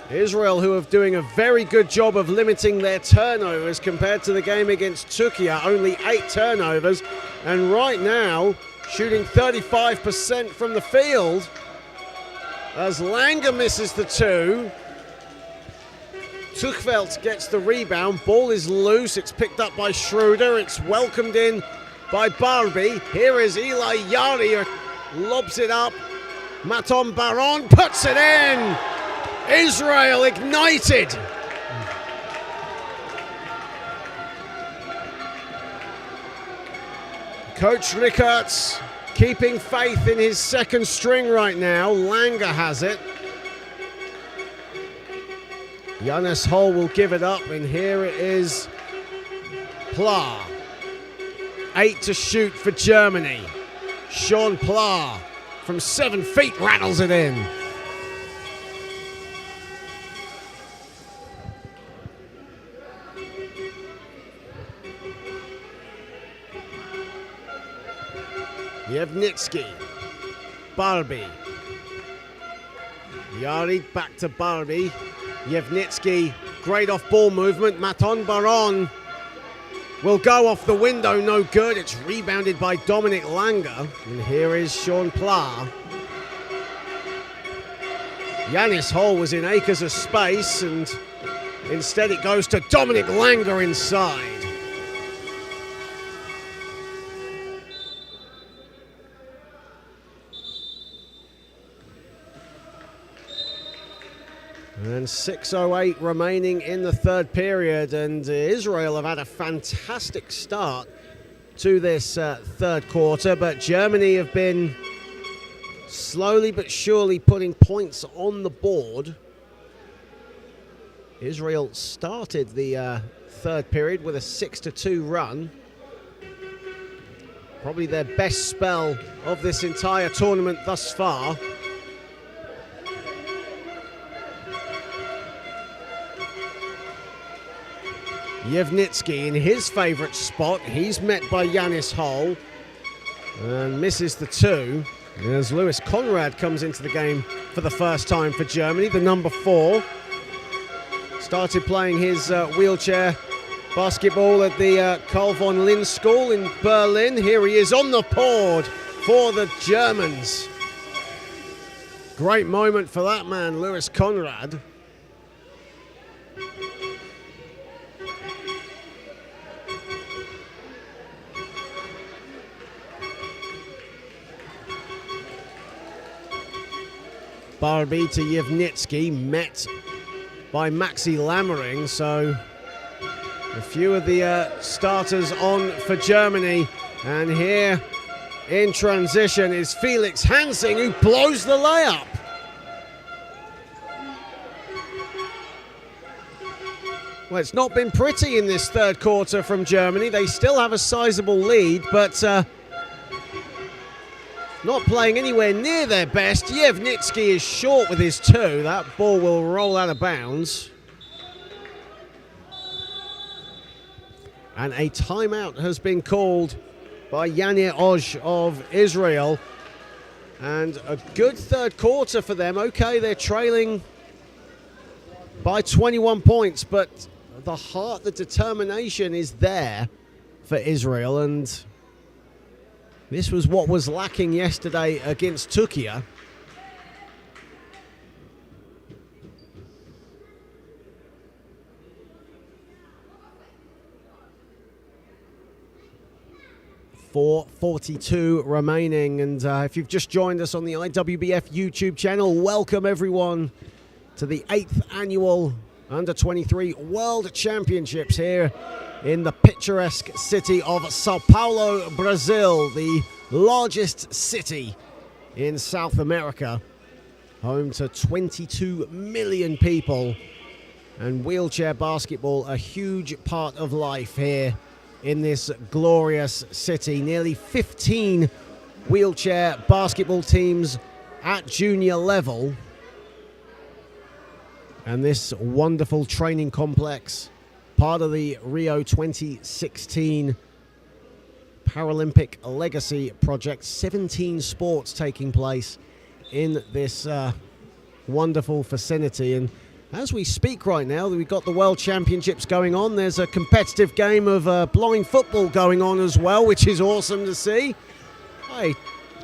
Israel, who are doing a very good job of limiting their turnovers compared to the game against Turkey, only 8 turnovers. And right now, shooting 35% from the field as Langer misses the 2. Tuchvelt gets the rebound. Ball is loose. It's picked up by Schroeder. It's welcomed in by Barbie. Here is Eli Yari. Lobs it up. Maton Baron puts it in. Israel ignited. Coach Rickards keeping faith in his 2nd string right now. Langer has it. Jonas Holl will give it up, and here it is Pla. 8 to shoot for Germany. Sean Pla from 7 feet rattles it in. Yevnitsky. Barbie. Yarid back to Barbie. Yevnitsky, great off-ball movement. Maton Baron will go off the window, no good. It's rebounded by Dominic Langer. And here is Sean Pla. Yanis Hall was in acres of space, and instead it goes to Dominic Langer inside. And 6:08 remaining in the third period, and Israel have had a fantastic start to this third quarter, but Germany have been slowly but surely putting points on the board. Israel started the third period with a 6-2 run. Probably their best spell of this entire tournament thus far. Yevnitsky in his favourite spot. He's met by Yanis Hall and misses the two. As Lewis Conrad comes into the game for the first time for Germany, the number 4. Started playing his wheelchair basketball at the Carl von Linz School in Berlin. Here he is on the board for the Germans. Great moment for that man, Lewis Conrad. Barbie to Yevnitsky, met by Maxi Lammering, so a few of the starters on for Germany. And here in transition is Felix Hansing, who blows the layup. Well, it's not been pretty in this third quarter from Germany. They still have a sizable lead, but not playing anywhere near their best. Yevnitsky is short with his 2. That ball will roll out of bounds. And a timeout has been called by Yanir Oj of Israel. And a good third quarter for them. Okay, they're trailing by 21 points, but the heart, the determination is there for Israel, and this was what was lacking yesterday against Turkey. .442 remaining, and if you've just joined us on the IWBF YouTube channel, welcome everyone to the 8th annual Under-23 World Championships here in the picturesque city of Sao Paulo, Brazil, the largest city in South America, home to 22 million people, and wheelchair basketball a huge part of life here in this glorious city. Nearly 15 wheelchair basketball teams at junior level, and this wonderful training complex, part of the Rio 2016 Paralympic Legacy Project. 17 sports taking place in this wonderful vicinity. And as we speak right now, we've got the World Championships going on. There's a competitive game of blind football going on as well, which is awesome to see. I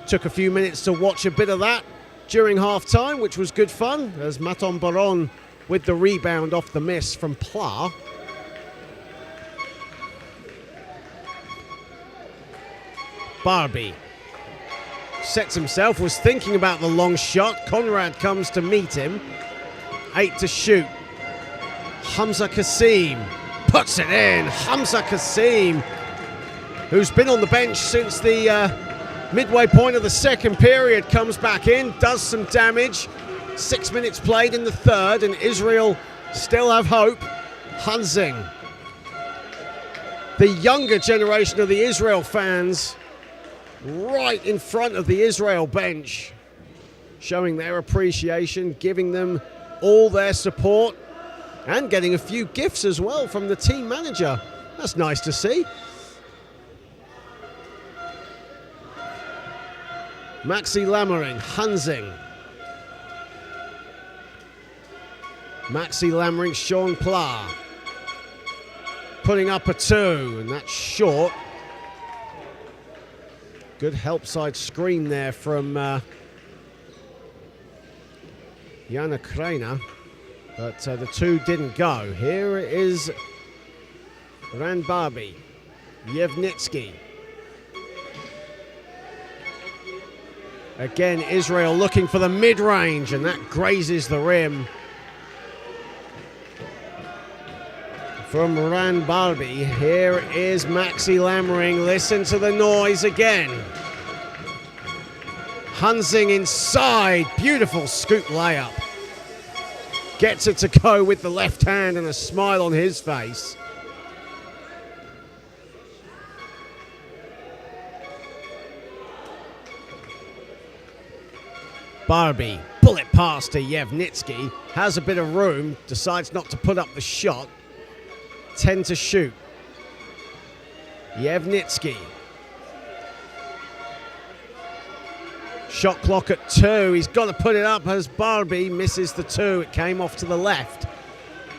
took a few minutes to watch a bit of that during half-time, which was good fun, as Maton Baron with the rebound off the miss from Pla. Barbie sets himself, was thinking about the long shot. Conrad comes to meet him. 8 to shoot. Hamza Kasim puts it in. Hamza Kasim, who's been on the bench since the midway point of the second period, comes back in, does some damage. 6 minutes played in the third, and Israel still have hope. Hansing, the younger generation of the Israel fans, right in front of the Israel bench, showing their appreciation, giving them all their support, and getting a few gifts as well from the team manager. That's nice to see. Maxi Lammering, Hansing. Maxi Lammering, Sean Pla. Putting up a 2, and that's short. Good help side screen there from Jana Kreiner, but the 2 didn't go. Here is Ranbarbi, Yevnitsky. Again, Israel looking for the mid-range, and that grazes the rim. From Ranbarbi, here is Maxi Lammering. Listen to the noise again. Hansing inside, beautiful scoop layup. Gets it to go with the left hand and a smile on his face. Barbie, bullet pass to Yevnitsky, has a bit of room, decides not to put up the shot. 10 to shoot. Yevnitsky. Shot clock at 2. He's got to put it up as Barbie misses the 2. It came off to the left.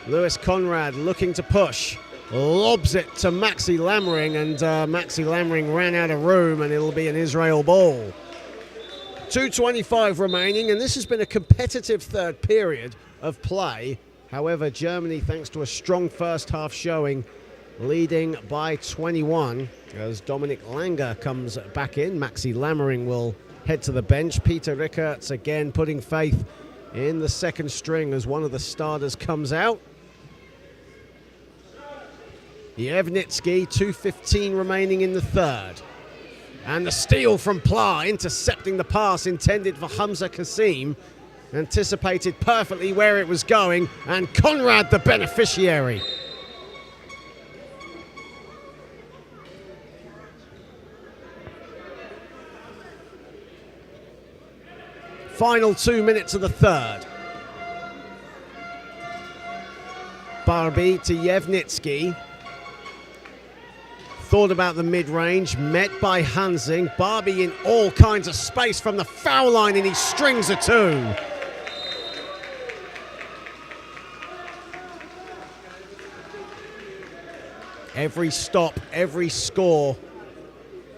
Lewis Conrad looking to push. Lobs it to Maxi Lammering, and Maxi Lammering ran out of room, and it'll be an Israel ball. 2:25 remaining, and this has been a competitive third period of play. However, Germany, thanks to a strong first half showing, leading by 21 as Dominik Langer comes back in. Maxi Lammering will head to the bench. Peter Rickertz again putting faith in the second string as one of the starters comes out. Yevnitsky, 2:15 remaining in the third. And the steal from Pla, intercepting the pass intended for Hamza Kasim. Anticipated perfectly where it was going, and Conrad the beneficiary. Final 2 minutes of the third. Barbie to Yevnitsky. Thought about the mid-range, met by Hansing. Barbie in all kinds of space from the foul line, and he strings a 2. Every stop, every score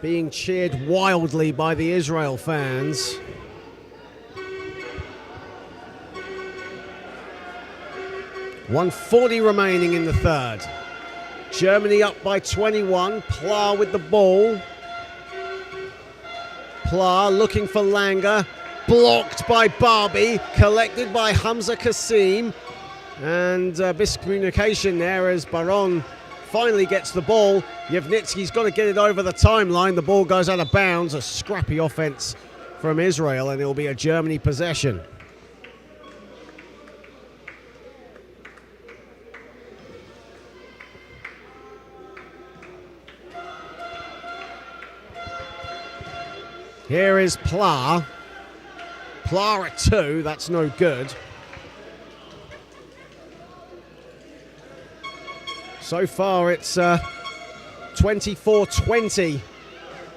being cheered wildly by the Israel fans. .140 remaining in the third. Germany up by 21. Pla with the ball. Pla looking for Langer. Blocked by Barbie. Collected by Hamza Kasim. And miscommunication there as Baron finally gets the ball. Yevnitsky's got to get it over the timeline. The ball goes out of bounds. A scrappy offense from Israel, and it'll be a Germany possession. Here is Pla. Pla at 2. That's no good. So far, it's 24-20.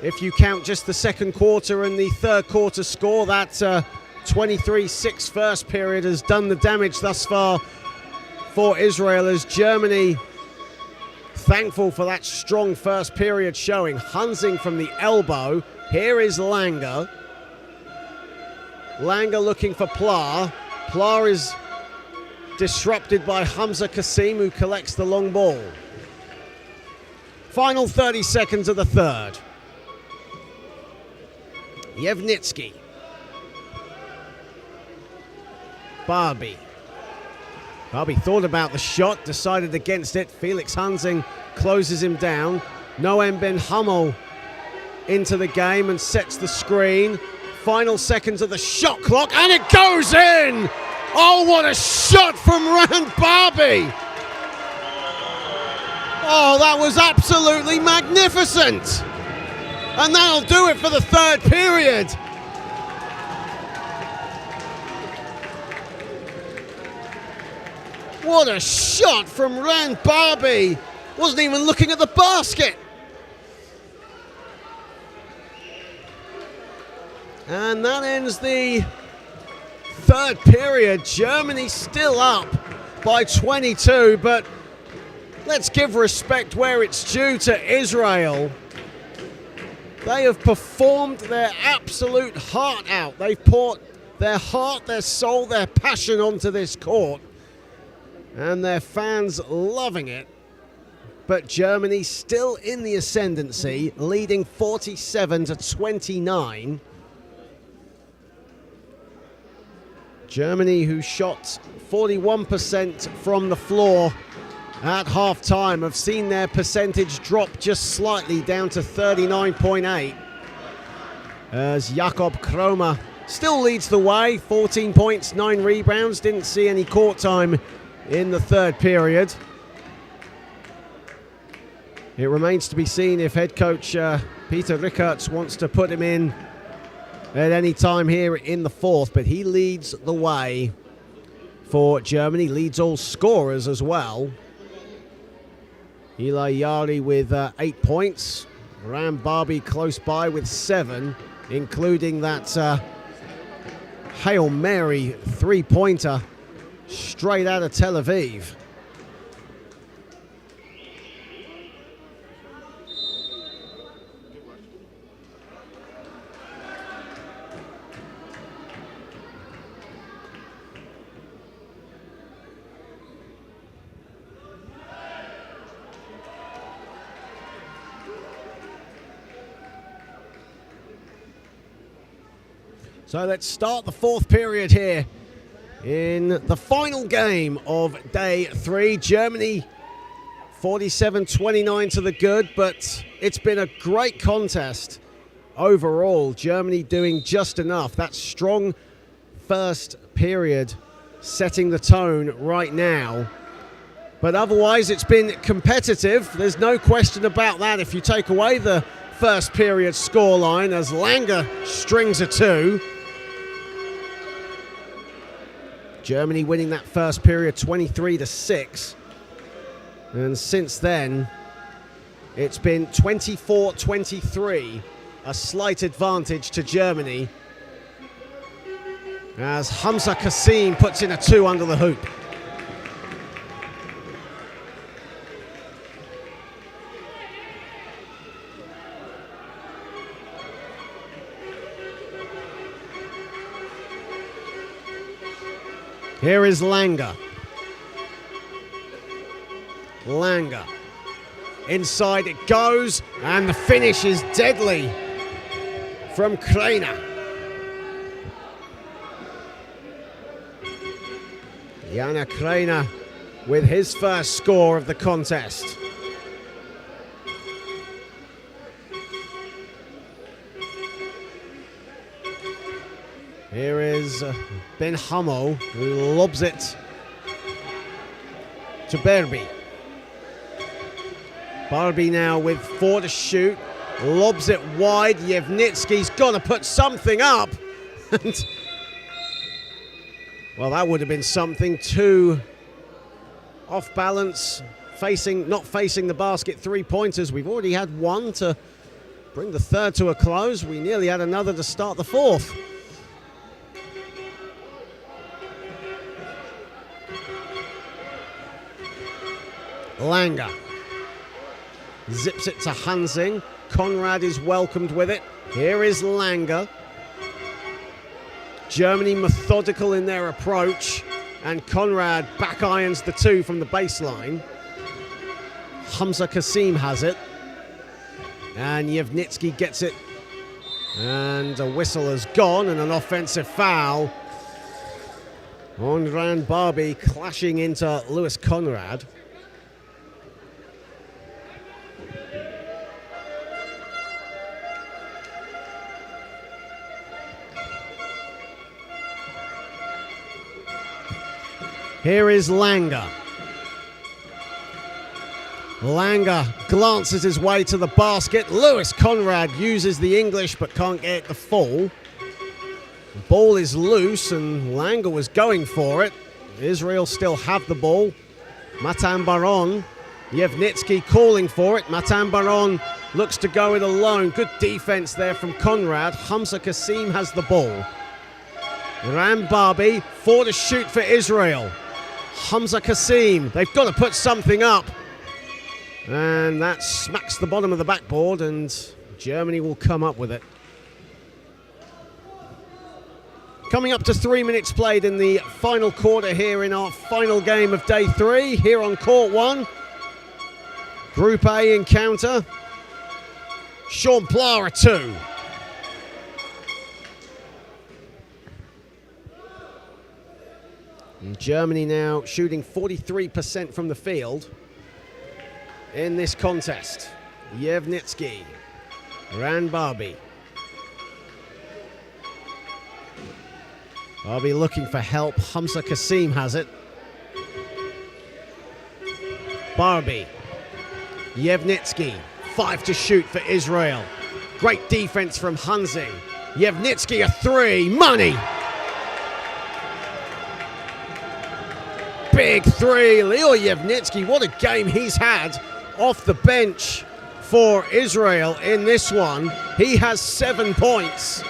If you count just the second quarter and the third quarter score, that 23-6 first period has done the damage thus far for Israel, as Germany thankful for that strong first period showing. Hansing from the elbow. Here is Langer. Langer looking for Pla. Pla is disrupted by Hamza Kasim, who collects the long ball. Final 30 seconds of the third. Yevnitsky. Barbie. Barbie thought about the shot, decided against it. Felix Hansing closes him down. Noam Ben Hummel into the game and sets the screen. Final seconds of the shot clock, and it goes in! Oh, what a shot from Rand Barbie! Oh, that was absolutely magnificent! And that'll do it for the third period. What a shot from Rand Barbie! Wasn't even looking at the basket. And that ends the third period. Germany still up by 22, but let's give respect where it's due to Israel. They have performed their absolute heart out. They've poured their heart, their soul, their passion onto this court, and their fans loving it. But Germany still in the ascendancy, leading 47-29. Germany, who shot 41% from the floor at half-time, have seen their percentage drop just slightly down to 39.8. As Jakob Kromer still leads the way, 14 points, 9 rebounds. Didn't see any court time in the third period. It remains to be seen if head coach Peter Rickerts wants to put him in at any time here in the fourth, but he leads the way for Germany, leads all scorers as well. Eli Yari with 8 points, Ram Barbie close by with 7, including that Hail Mary three-pointer straight out of Tel Aviv. So let's start the fourth period here in the final game of day 3. Germany 47-29 to the good, but it's been a great contest overall. Germany doing just enough. That strong first period setting the tone right now. But otherwise it's been competitive. There's no question about that. If you take away the first period scoreline as Langer strings a 2. Germany winning that first period 23-6. And since then, it's been 24-23, a slight advantage to Germany, as Hamza Kasim puts in a 2 under the hoop. Here is Langer. Langer. Inside it goes, and the finish is deadly from Kreiner. Jana Kreiner with his first score of the contest. Here is Ben Hamo, who lobs it to Berby. Barbie now with 4 to shoot, lobs it wide. Yevnitsky's got to put something up. Well, that would have been something. 2 off balance, not facing the basket 3-pointers. We've already had 1 to bring the third to a close. We nearly had another to start the fourth. Langer zips it to Hansing. Conrad is welcomed with it. Here is Langer. Germany methodical in their approach, and Conrad back irons the 2 from the baseline. Hamza Kasim has it, and Yevnitsky gets it, and a whistle has gone and an offensive foul on Ran Barbie, clashing into Lewis Conrad. Here is Langer. Langer glances his way to the basket. Lewis Conrad uses the English but can't get it to fall. The ball is loose and Langer was going for it. Israel still have the ball. Matan Baron, Yevnitsky calling for it. Matan Baron looks to go it alone. Good defense there from Conrad. Hamza Kasim has the ball. Ram Barbi, 4 to shoot for Israel. Hamza Kasim, they've got to put something up. And that smacks the bottom of the backboard, and Germany will come up with it. Coming up to 3 minutes played in the final quarter here in our final game of day 3 here on court 1. Group A encounter. Sean Plara 2. And Germany now shooting 43% from the field in this contest. Yevnitsky, Ran Barbi. Barbi looking for help. Hamza Kasim has it. Barbi. Yevnitsky, 5 to shoot for Israel. Great defense from Hanzing. Yevnitsky a 3, money. Big 3, Leo Yevnitsky, what a game he's had off the bench for Israel in this one. He has 7 points.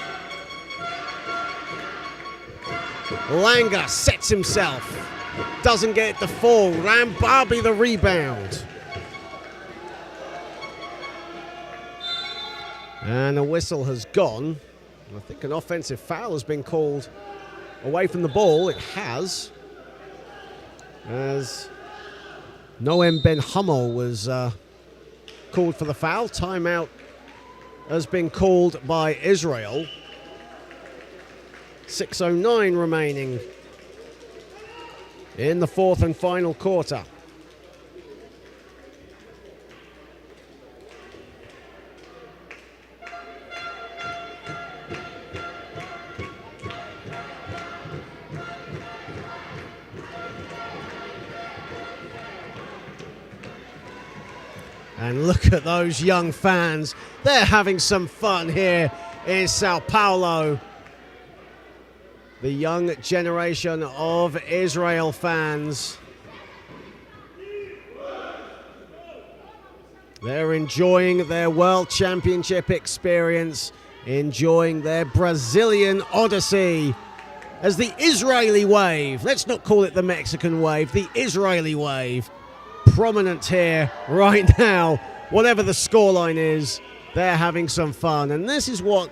Langer sets himself, doesn't get the fall. Ram Barbi the rebound. And the whistle has gone. I think an offensive foul has been called away from the ball. It has. As Noam Ben Hummel was called for the foul. Timeout has been called by Israel. 6:09 remaining in the 4th and final quarter. And look at those young fans. They're having some fun here in Sao Paulo. The young generation of Israel fans. They're enjoying their World Championship experience, enjoying their Brazilian odyssey as the Israeli wave, let's not call it the Mexican wave, the Israeli wave, prominent here right now. Whatever the scoreline is, they're having some fun. And this is what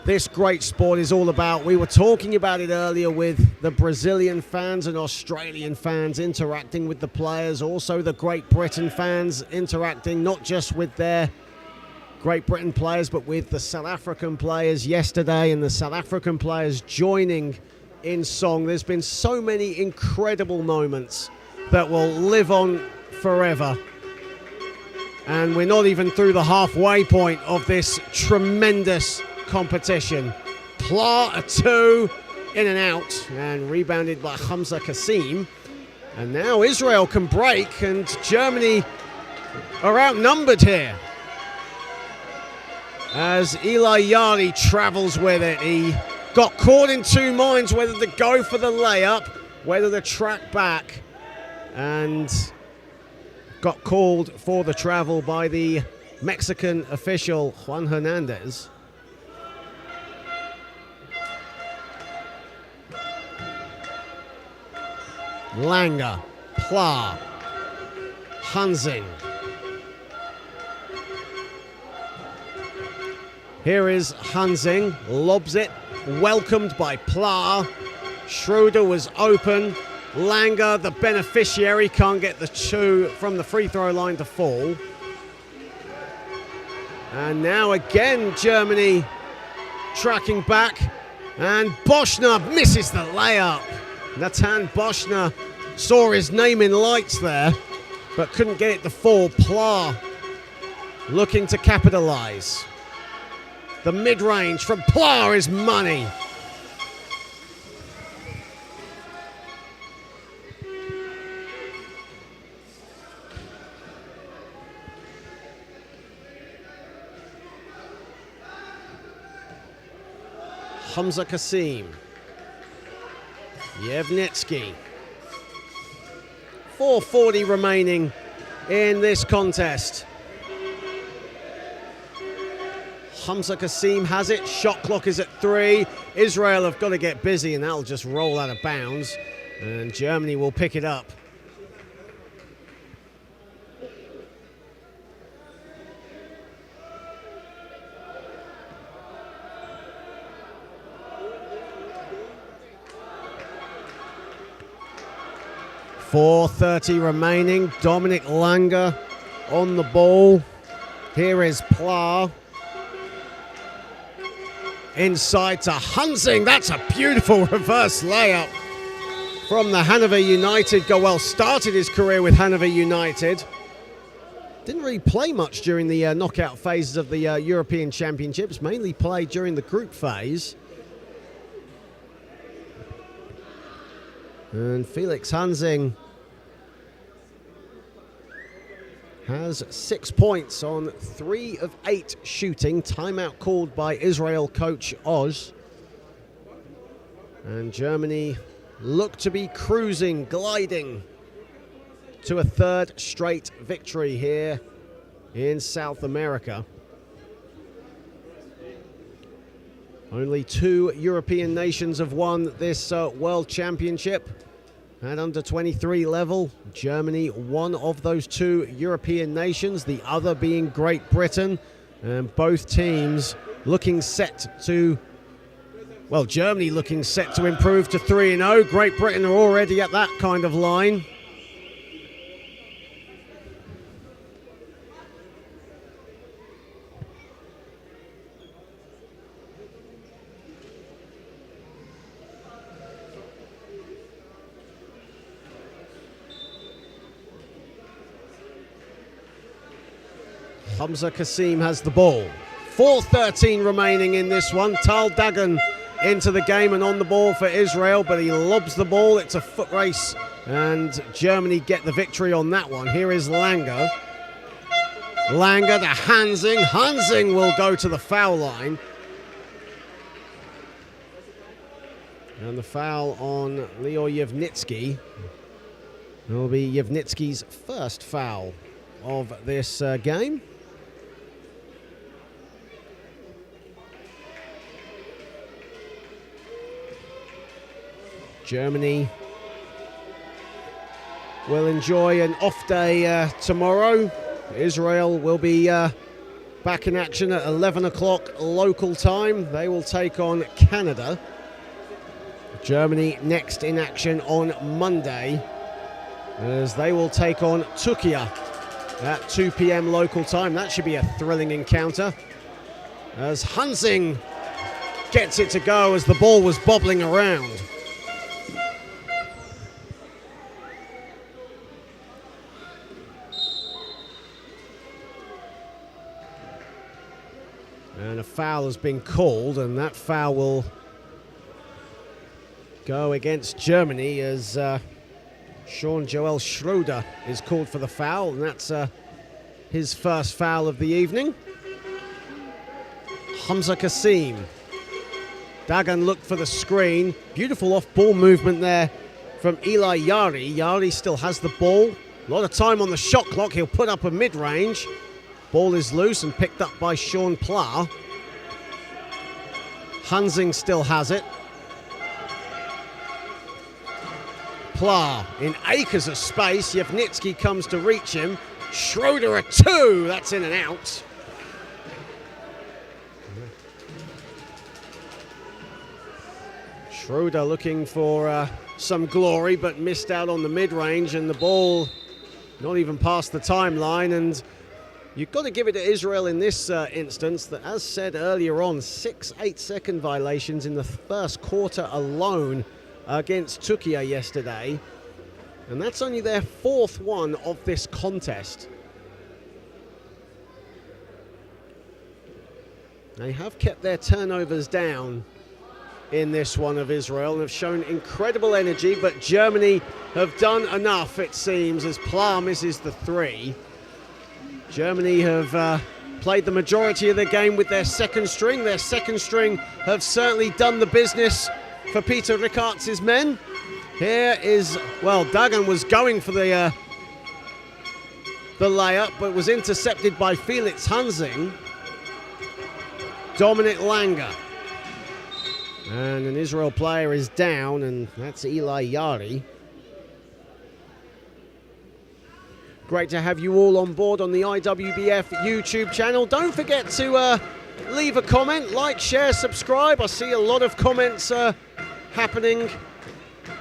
this great sport is all about. We were talking about it earlier with the Brazilian fans and Australian fans interacting with the players, also the Great Britain fans interacting not just with their Great Britain players but with the South African players yesterday, and the South African players joining in song. There's been so many incredible moments that will live on forever. And we're not even through the halfway point of this tremendous competition. Pla a 2, in and out, and rebounded by Hamza Kasim. And now Israel can break, and Germany are outnumbered here. As Eli Yari travels with it, he got caught in 2 minds whether to go for the layup, whether to track back, and got called for the travel by the Mexican official Juan Hernandez. Langer, Pla, Hanzing. Here is Hanzing, lobs it, welcomed by Pla. Schroeder was open. Langer, the beneficiary, can't get the 2 from the free throw line to fall. And now again Germany tracking back, and Boschner misses the layup. Natan Boschner saw his name in lights there, but couldn't get it to fall. Pla looking to capitalize. The mid-range from Pla is money. Hamza Kasim. Yevnitsky. 4:40 remaining in this contest. Hamza Kasim has it. Shot clock is at 3. Israel have got to get busy, and that'll just roll out of bounds. And Germany will pick it up. .4:30 remaining. Dominic Langer on the ball. Here is Pla. Inside to Hansing. That's a beautiful reverse layup from the Hanover United. Goel started his career with Hanover United. Didn't really play much during the knockout phases of the European Championships. Mainly played during the group phase. And Felix Hansing has 6 points on 3 of 8 shooting. Timeout called by Israel coach Oz. And Germany look to be cruising, gliding to a 3rd straight victory here in South America. Only 2 European nations have won this World Championship at under 23 level. Germany, one of those 2 European nations, the other being Great Britain. And both teams looking set to, well, Germany looking set to improve to 3-0. Great Britain are already at that kind of line. Hamza Kasim has the ball. 4:13 remaining in this one. Tal Dagan into the game and on the ball for Israel, but he lobs the ball. It's a foot race, and Germany get the victory on that one. Here is Langer. Langer to Hansing. Hansing will go to the foul line. And the foul on Leo Yevnitsky. It will be Yevnitsky's first foul of this game. Germany will enjoy an off day tomorrow. Israel will be back in action at 11 o'clock local time. They will take on Canada. Germany next in action on Monday, as they will take on Turkey at 2 p.m. local time. That should be a thrilling encounter, as Hansing gets it to go as the ball was bobbling around. And a foul has been called, and that foul will go against Germany, as Sean Joel Schroeder is called for the foul, and that's his first foul of the evening. Hamza Kasim. Dagan looked for the screen. Beautiful off-ball movement there from Eli Yari. Yari still has the ball. A lot of time on the shot clock. He'll put up a mid-range. Ball is loose and picked up by Sean Pla. Hansing still has it. Pla in acres of space. Yevnitsky comes to reach him. Schroeder a 2. That's in and out. Schroeder looking for some glory, but missed out on the mid-range, and the ball not even past the timeline. And you've got to give it to Israel in this instance that, as said earlier on, 6 8-second violations in the first quarter alone against Turkey yesterday. And that's only their 4th one of this contest. They have kept their turnovers down in this one of Israel and have shown incredible energy, but Germany have done enough, it seems, as Pla misses the 3. Germany have played the majority of the game with their second string. Their second string have certainly done the business for Peter Rickards' men. Here is, well, Dagan was going for the layup, but was intercepted by Felix Hansing. Dominic Langer. And an Israel player is down, and that's Eli Yari. Great to have you all on board on the IWBF YouTube channel. Don't forget to leave a comment, like, share, subscribe. I see a lot of comments happening.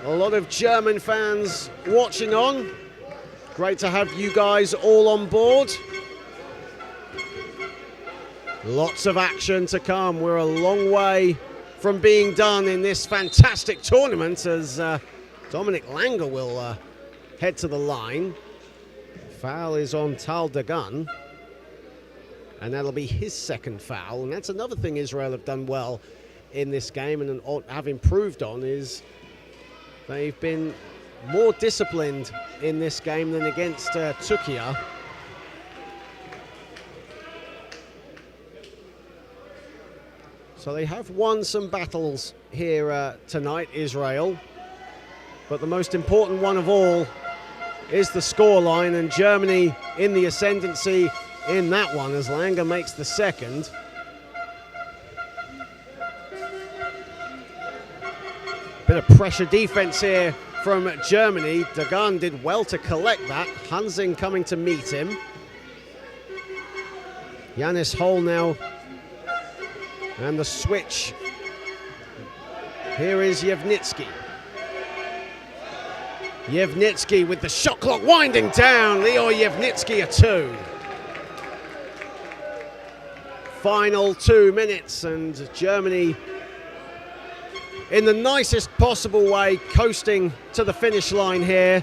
A lot of German fans watching on. Great to have you guys all on board. Lots of action to come. We're a long way from being done in this fantastic tournament as Dominic Langer will head to the line. Foul is on Tal Dagan, and that'll be his second foul. And that's another thing Israel have done well in this game and have improved on, is they've been more disciplined in this game than against Turkey. So they have won some battles here tonight, Israel. But the most important one of all is the scoreline, and Germany in the ascendancy in that one as Langer makes the second. Bit of pressure defense here from Germany. Dagan did well to collect that. Hansing coming to meet him. Yanis Hol now. And the switch. Here is Yevnitsky. Yevnitsky with the shot clock winding down. Leo Yevnitsky a 2. Final 2 minutes, and Germany in the nicest possible way coasting to the finish line here.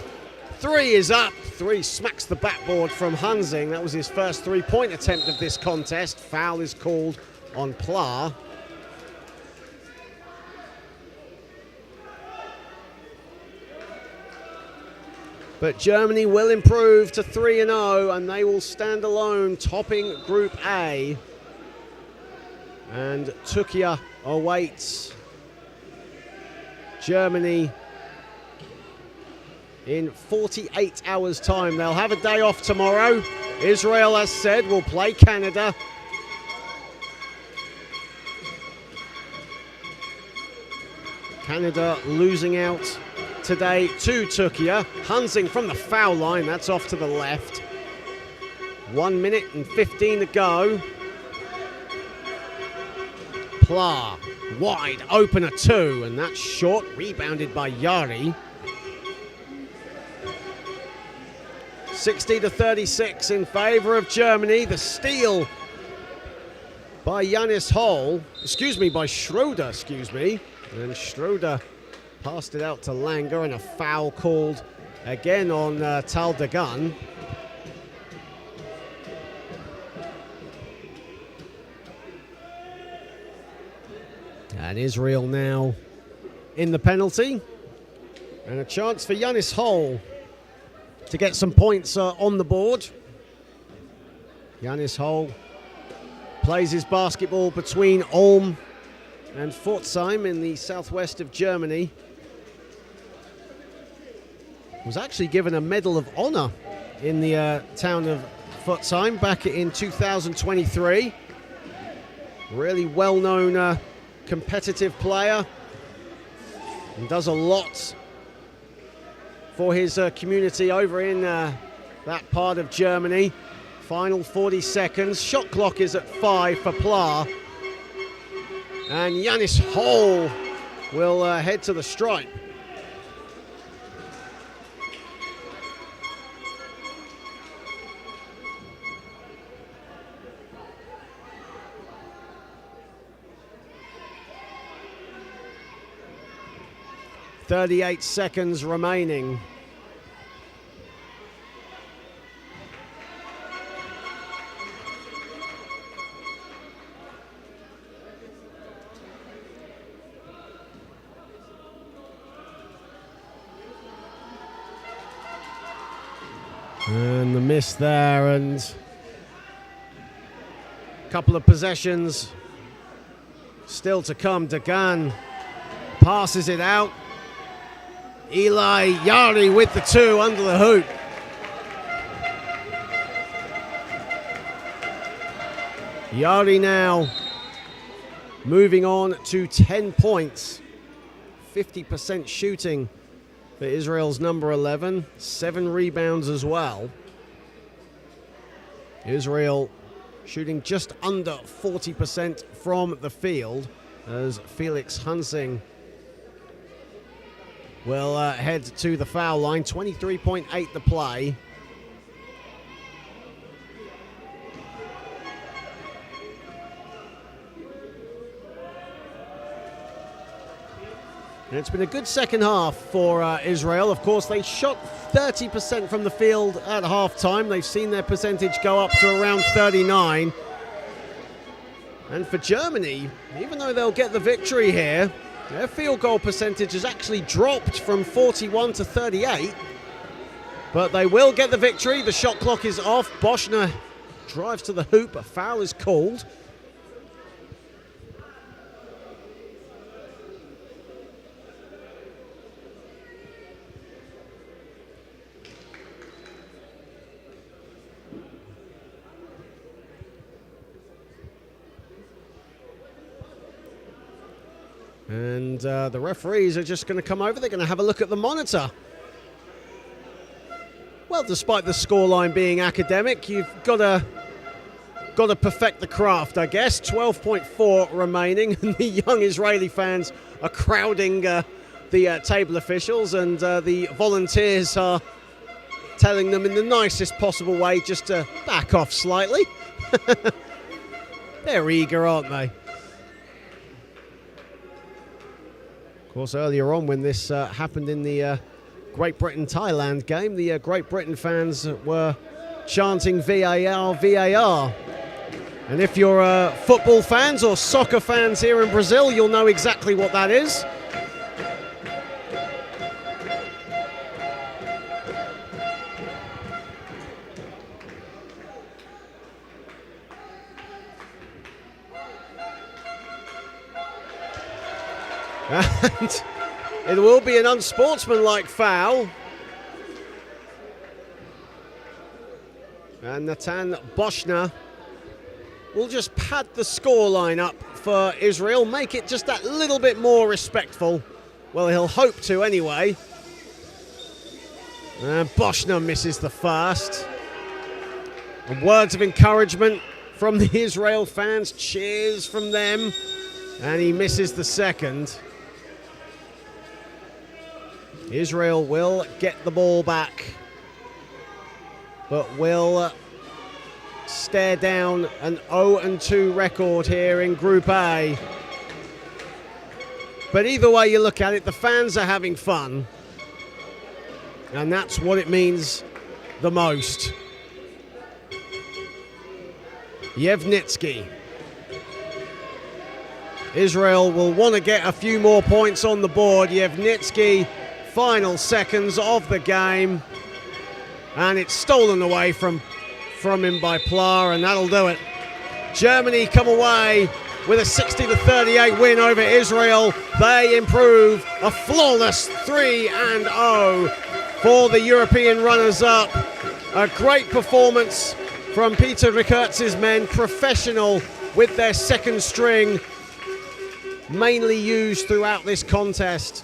3 is up. 3 smacks the backboard from Hansing. That was his first 3-point attempt of this contest. Foul is called on Pla. But Germany will improve to 3-0, and they will stand alone, topping Group A. And Turkey awaits Germany in 48 hours' time. They'll have a day off tomorrow. Israel, as said, will play Canada. Canada losing out today to Turkey. Hansing from the foul line, that's off to the left. 1 minute and 15 to go. Pla, wide open a 2, and that's short, rebounded by Yari. 60-36 in favor of Germany. The steal by Yanis Hol, by Schroeder, And Schroeder passed it out to Langer, and a foul called again on Tal Dagan. And Israel now in the penalty. And a chance for Yanis Hol to get some points on the board. Yanis Hol plays his basketball between Ulm and Pforzheim in the southwest of Germany. Was actually given a Medal of Honor in the town of Pforzheim back in 2023. Really well-known competitive player, and does a lot for his community over in that part of Germany. Final 40 seconds. Shot clock is at 5 for Pla. And Yanis Hol will head to the stripe. .38 seconds remaining. And the miss there, and a couple of possessions still to come. Dagan passes it out. Eli Yari with the 2 under the hoop. Yari now moving on to 10 points. 50% shooting for Israel's number 11, 7 rebounds as well. Israel shooting just under 40% from the field as Felix Hansing will head to the foul line. 23.8 to play. And it's been a good second half for Israel. Of course, they shot 30% from the field at halftime. They've seen their percentage go up to around 39. And for Germany, even though they'll get the victory here, their field goal percentage has actually dropped from 41 to 38. But they will get the victory. The shot clock is off. Boschner drives to the hoop. A foul is called. And the referees are just going to come over. They're going to have a look at the monitor. Well, despite the scoreline being academic, you've got to perfect the craft, I guess. 12.4 remaining, and the young Israeli fans are crowding the table officials, and the volunteers are telling them in the nicest possible way just to back off slightly. They're eager, aren't they? Of course, earlier on when this happened in the Great Britain-Thailand game, the Great Britain fans were chanting VAR, VAR. And if you're football fans or soccer fans here in Brazil, you'll know exactly what that is. And it will be an unsportsmanlike foul. And Natan Boschner will just pad the scoreline up for Israel, make it just that little bit more respectful. Well, he'll hope to anyway. And Boschner misses the first. And words of encouragement from the Israel fans, cheers from them. And he misses the second. Israel will get the ball back, but will stare down an 0-2 record here in Group A. But either way you look at it, the fans are having fun, and that's what it means the most. Yevnitsky. Israel will want to get a few more points on the board. Yevnitsky, final seconds of the game, and it's stolen away from him by Pla, and that'll do it. Germany come away with a 60-38 win over Israel. They improve a flawless 3-0 for the European runners-up. A great performance from Peter Rikertz's men, professional with their second string, mainly used throughout this contest,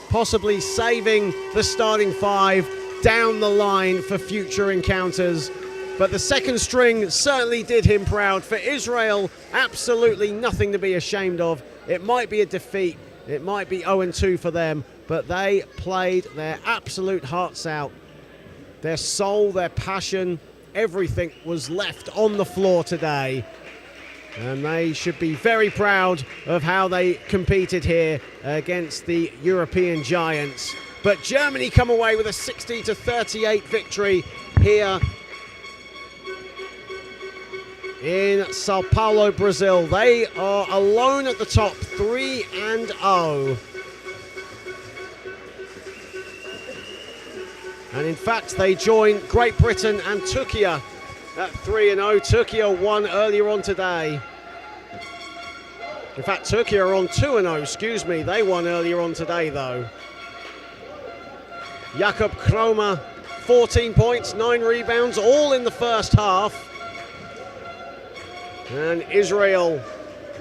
possibly saving the starting five down the line for future encounters. But the second string certainly did him proud. For Israel, absolutely nothing to be ashamed of. It might be a defeat, it might be 0-2 for them, but they played their absolute hearts out. Their soul, their passion, everything was left on the floor today. And they should be very proud of how they competed here against the European giants. But Germany come away with a 60-38 victory here in Sao Paulo, Brazil. They are alone at the top, 3-0. And in fact, they join Great Britain and Turkey at 3-0. Turkey won earlier on today. In fact, Turkey are on 2-0, excuse me. They won earlier on today, though. Jakob Kromer, 14 points, 9 rebounds, all in the first half. And Israel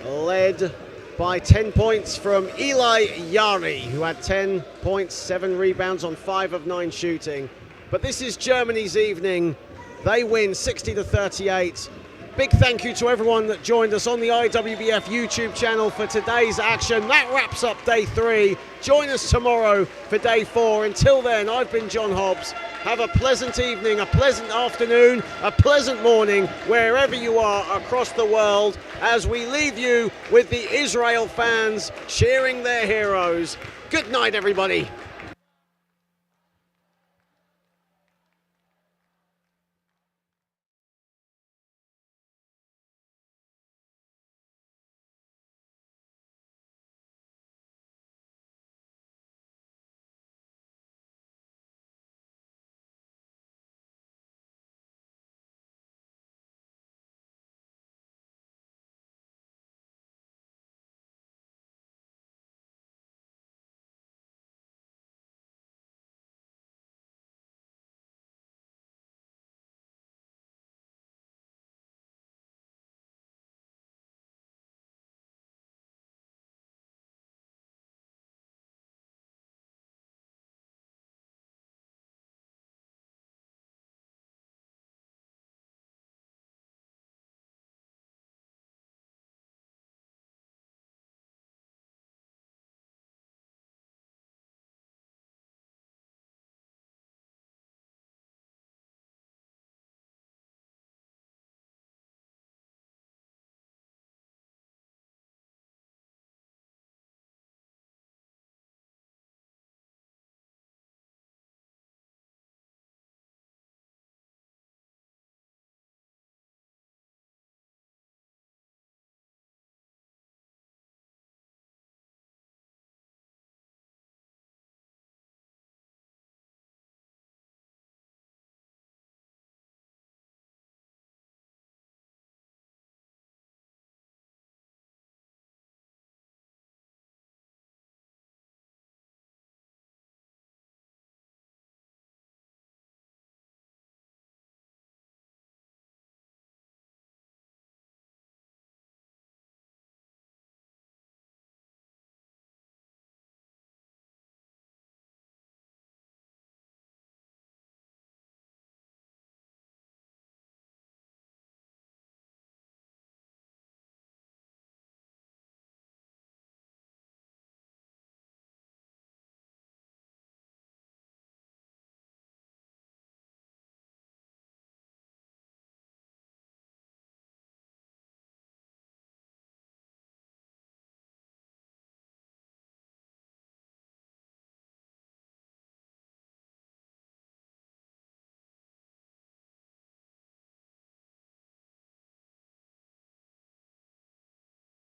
led by 10 points from Eli Yari, who had 10 points, 7 rebounds on 5 of 9 shooting. But this is Germany's evening. They win 60-38. Big thank you to everyone that joined us on the IWBF YouTube channel for today's action. That wraps up day 3. Join us tomorrow for day 4. Until then, I've been John Hobbs. Have a pleasant evening, a pleasant afternoon, a pleasant morning, wherever you are across the world, as we leave you with the Israel fans cheering their heroes. Good night, everybody.